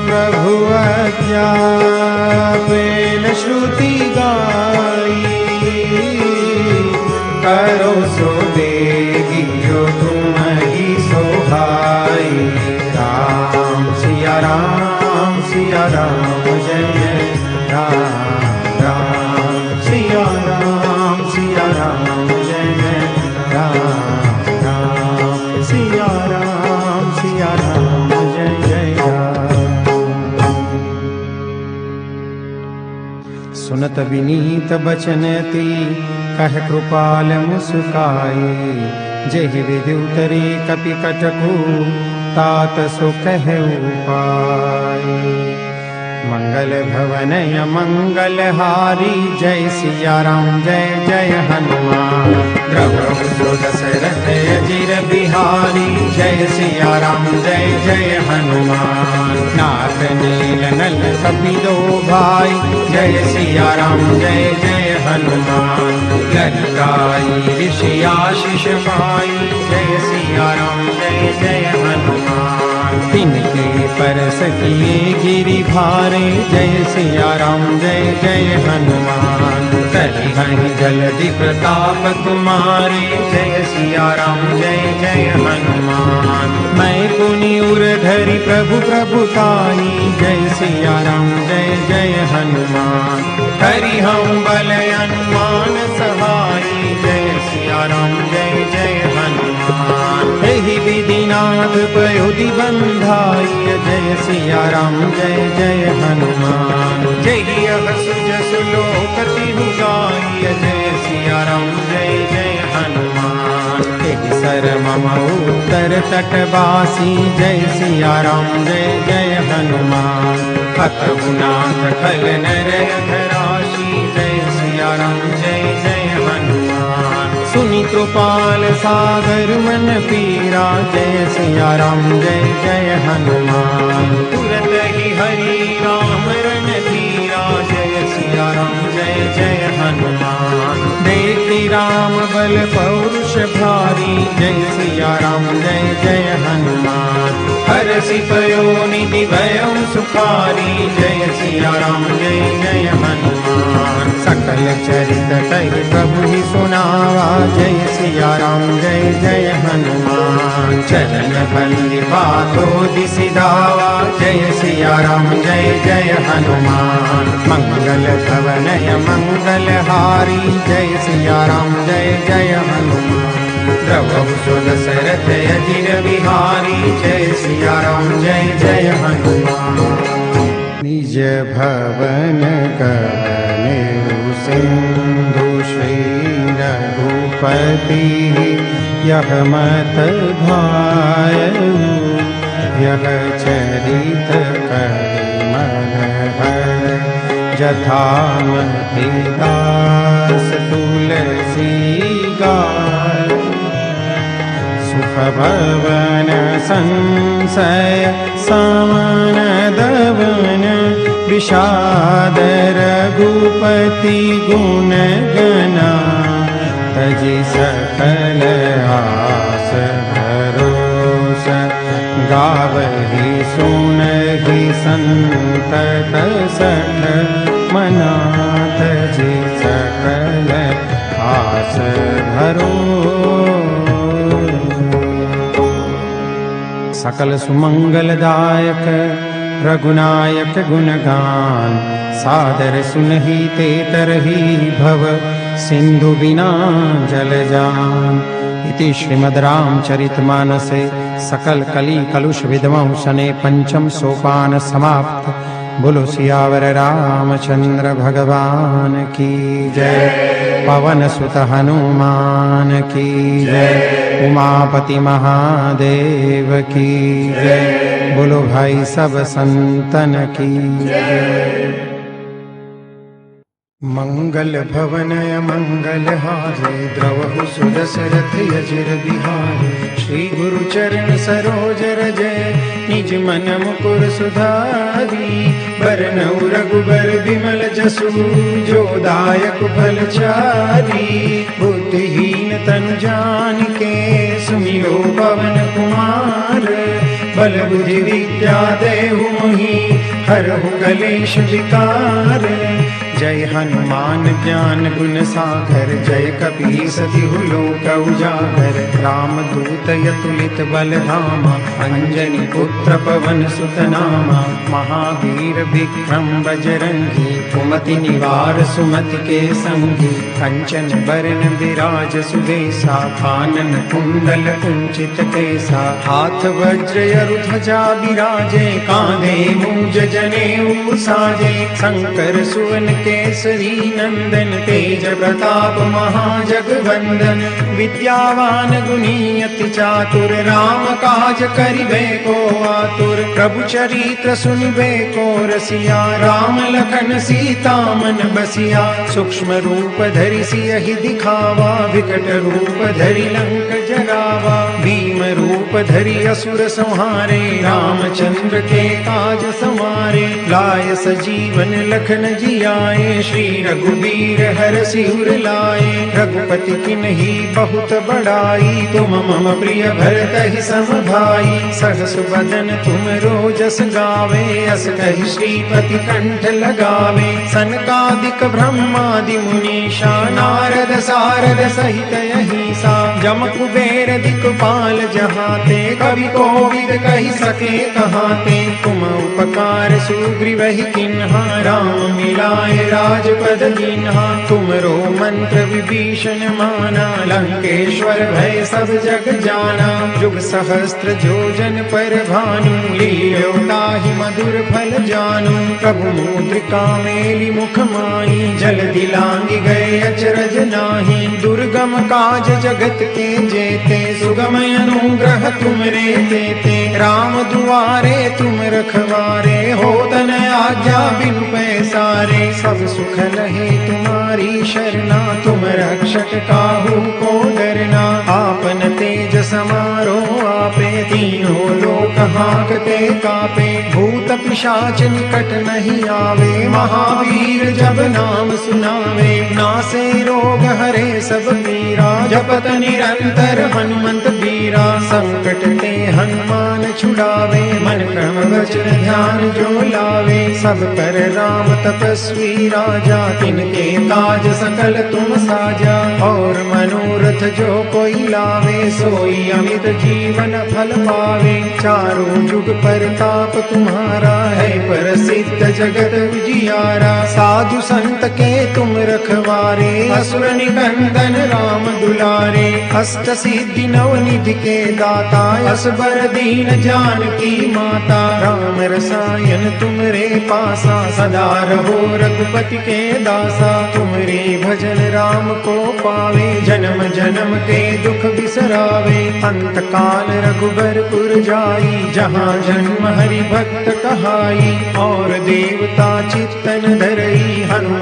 प्रभु आज्ञा वेल श्रुति गाई करो सो देगी जो तुम्हारी सोहाई राम सिया राम जय जय राम राम सिया राम जय जय राम राम सिया राम जय जय राम। सुनत विनीत बचनती कह कृपाल मुस्काए जेहि विधि उतरे कपि कटकु तात सो कह उपाय मंगल भवन मंगल हारी जय सिया राम जय जय हनुमान द्रवहु सो दशरथ अजिर बिहारी जय सिया राम जय जय हनुमान नाथ नील नल कपि दो भाई जय सिया राम जय जय हनुमान ललिताई ऋषि आशीष पाई जय सिया राम जय जय हनुमान तिनके परस किए गिरि भारे जय सिया राम जय जय हनुमान तरिहनि जलधि प्रताप तुम्हारे जय सिया राम जय जय हनुमान मैं पुनि उर धरि प्रभु प्रभुताई जय सिया राम जय जय हनुमान हरि हम बल हनुमान सहाई जय सिया राम जय जय हनुमान एहि विधिनाथ पयोधि बंधाई जय सिया राम जय जय हनुमान जय सुज सुलोकति गाई जय सिया राम जय जय हनुमान एहि सर मम उत्तर तटवासी जय सिया राम जय जय हनुमान अतुनाथ खल नर राशि जय सिया राम जय जय हनुमान सुनि कृपाल सागर मन पीरा जय सिया राम जय जय हनुमान तुरत ही हरि राम रन धीरा जय सिया राम जय जय हनुमान देखी राम बल पौरुष भारी जय सिया राम जय जय हनुमान हरषि पयोनिधि भयं सुखारी जय सिया राम जय जय हनुमान सकल चरित कहि प्रभु ही सुनावा जय सिया राम जय जय हनुमान चरण बंदी बातों दिसि धावा जय सिया राम जय जय हनुमान मंगल भवनय मंगल हारी जय सिया राम जय जय हनुमान द्रवहु सो दशरथ अजिर बिहारी जय सिया राम जय जय हनुमान निज भवन कहने सिंधु श्री रघुपति यह मत भायउ यह चरित करि मन है जथा मते दास तुलसी गाय। सुख भवन संशय समन दवन विषाद रघुपति गुण गना। तजि सकल आस भरोस गावहि सुनहि संतत सठ मना। तजि सकल आस भरोस। सकल सुमंगलदायक रघुनायक गुणगान। सादर सुनहि ते तरहि भव सिंधु बिना जल जान। इति श्रीमद् रामचरितमानसे सकल कली कलुष विध्वंसने पंचम सोपान समाप्त। बोलो सियावर रामचंद्र भगवान की जय। पवन सुत हनुमान की जय। उमापति महादेव की जय। बोलो भाई सब संतन की जय। मंगल भवन मंगल हारे द्रवहु सुदशरथ यजिर बिहारे। श्री गुरु चरण सरोज रजय निज मन मुकुर सुधारी। बरनउँ रघुबर बिमल जसु जो दायक फल चारी। बुद्धिहीन तनु जानिके सुमिरो पवन कुमार। बल बुद्धि विद्या देहु मोहि हरहु कलेश विकार। जय हनुमान ज्ञान गुण सागर जय कपीस तिहु लोक उजागर। राम दूत अतुलित बल धामा अंजनी पुत्र पवन सुत नामा। महावीर विक्रम बजरंगी कुमति निवार सुमति के संगी। कंचन बरन विराज सुबेसा कानन कुंडल कुंचित केसा। हाथ वज्र अरु ध्वजा बिराजे कांधे मूंज जनेऊ साजे। शंकर सुवन केसरी नंदन तेज प्रताप महाजगवंदन। विद्यावान गुणी अति चातुर राम काज करिबे को आतुर। प्रभु चरित्र सुनिबे को रसिया राम लखन सीता मन बसिया। सूक्ष्म रूप धरि सियहि दिखावा विकट रूप धरि लंक जरावा। भीम रूप धरि असुर संहारे रामचंद्र के काज संवारे। लाय सजीवन लखन जियाए श्री रघुबीर हरषि उर लाए। रघुपति किन्ही बहुत बड़ाई तुम मम प्रिय भरतहि सम भाई। सहस बदन तुम रोजस गावे अस कहि श्रीपति कंठ लगावे। सनकादिक ब्रह्मादि मुनीषा नारद सारद सहित अहिसा। जम कुबेर दिक्पाल जहाते कवि कोविद कहि सके कहाते। तुम उपकार सुग्रीवहि किन्हा राम मिलाए राजपद दीन्हा। तुमरो मंत्र विभीषण माना लंकेश्वर भय सब जग जाना। जुग सहस्त्र जोजन पर भानु लील्यो ताहि मधुर फल जानू। प्रभु मुद्रिका मेलि मुख माहि जलधि लांघि गए अचरज नाहि। दुर्गम काज जगत के जेते सुगम अनुग्रह तुमरे तेते। राम दुआरे तुम रखवारे होत न आज्ञा बिनु पैसारे। सब सुख लहे तुम्हारी शरणा तुम रक्षक काहू को डरना। आपन तेज समारो आपे तीनों लोक हांकते कापे। भूत पिशाच निकट नहीं आवे महावीर जब नाम सुनावे। नासे रोग हरे सब पीरा जपत निरंतर हनुमंत बीरा। संकट ते हनुमान छुड़ावे मन क्रम वचन ध्यान जो लावे। सब पर राम तपस्वी राजा तिनके काज सकल तुम साजा। और मनोरथ जो कोई लावे सोई अमित जीवन फल पावे। चारों जुग परताप तुम्हारा है प्रसिद्ध जगत उजियारा। साधु संत के तुम रखवारे असुर निकंदन राम दुलारे। अष्ट सिद्धि नव निधि के दाता असबर दीन जानकी माता। राम रसायन तुमरे पासा सदा रहो रघुपति के दासा। तुमरे भजन राम को पावे जन्म जन्म के दुख बिसरावे। अंत काल रघुबरपुर जाई जहाँ जन्म हरि भक्त कहाई। और देवता चित्तन धरई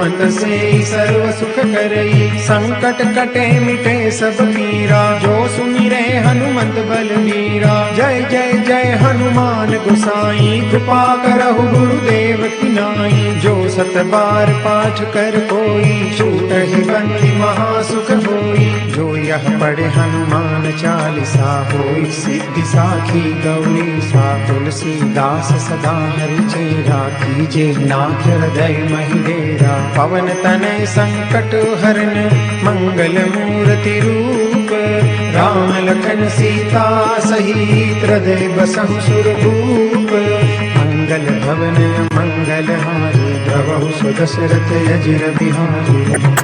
हनुमत से सर्व सुख करई, संकट कटे मिटे सब पीरा, जो सुमिरे हनुमत बलबीरा। जय जय जय हनुमान गोसाई, कृपा करहु गुरुदेव की नाई। जो सत बार पाठ कर कोई, छूटहि बंदी महासुख होई। जो यह पढ़े हनुमान चालीसा, होई सिद्धि साखी गौरी सा। तुलसीदास सदा हरि चेरा, कीजे नाथ हृदय महि डेरा। पवन तनय संकट हरन, मंगल मूर्ति रूप। राम लखन सीता सहित, हृदय बसहु सुरभूप। मंगल भवन मंगल हारी, द्रवहु सुदशरथ अजिर बिहारी।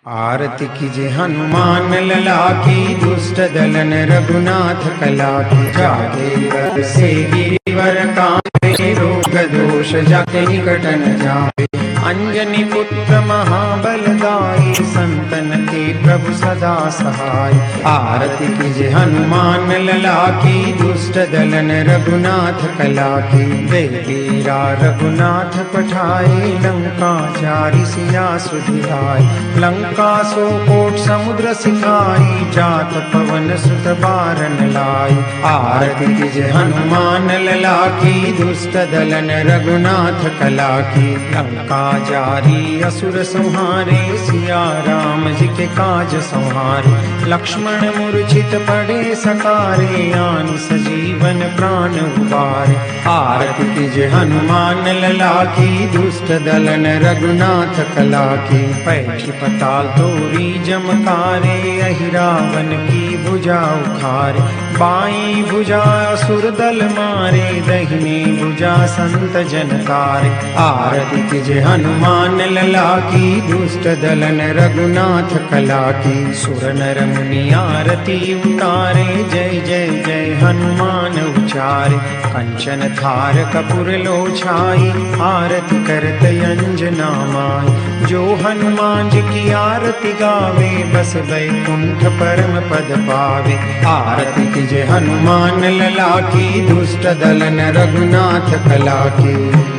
आरती कीजे हनुमान लला की, दुष्ट दलन रघुनाथ कला की। जाके कर से गिरिवर कांपे, रोग दोष जाके निकट न जावे। अंजनी पुत्र महाबलदाई, संतन के प्रभु सदा सहाय। आरती कीजे हनुमान लला की, दुष्ट दलन रघुनाथ कला की। देवीरा रघुनाथ पठाए, लंका चारि सिया सुधिराय। लंका सो कोट समुद्र सिखाई, जात पवन सुत बारन लाई। आरती कीजे हनुमान लला की, दुष्ट दलन रघुनाथ कला की। लंका जारी असुर संहारे, सिया राम जी के काज संहारे। लक्ष्मण मूर्छित पड़े सकारे, आन सजीवन प्राण उबारे। आरती कीजे हनुमान लला की, दुष्ट दलन रघुनाथ कला की। पैठी पताल तोरी जमकारे, अहि रावण की भुजा उखारे। बाई भुजा असुर दल मारे, दहिनी भुजा संत जन तारे। आरती कीजे हनुमान लला की, दुष्ट दलन रघुनाथ कला की। सुर नर मुनि आरती उतारे, जय जय जय हनुमान उचारे। कंचन थार कपूर लो छाई, आरती करत अंजना माई। जो हनुमान जी की आरती गावे, बस बैकुंठ परम पद पावे। आरती कीजे हनुमान लला की, दुष्ट दलन रघुनाथ कला की।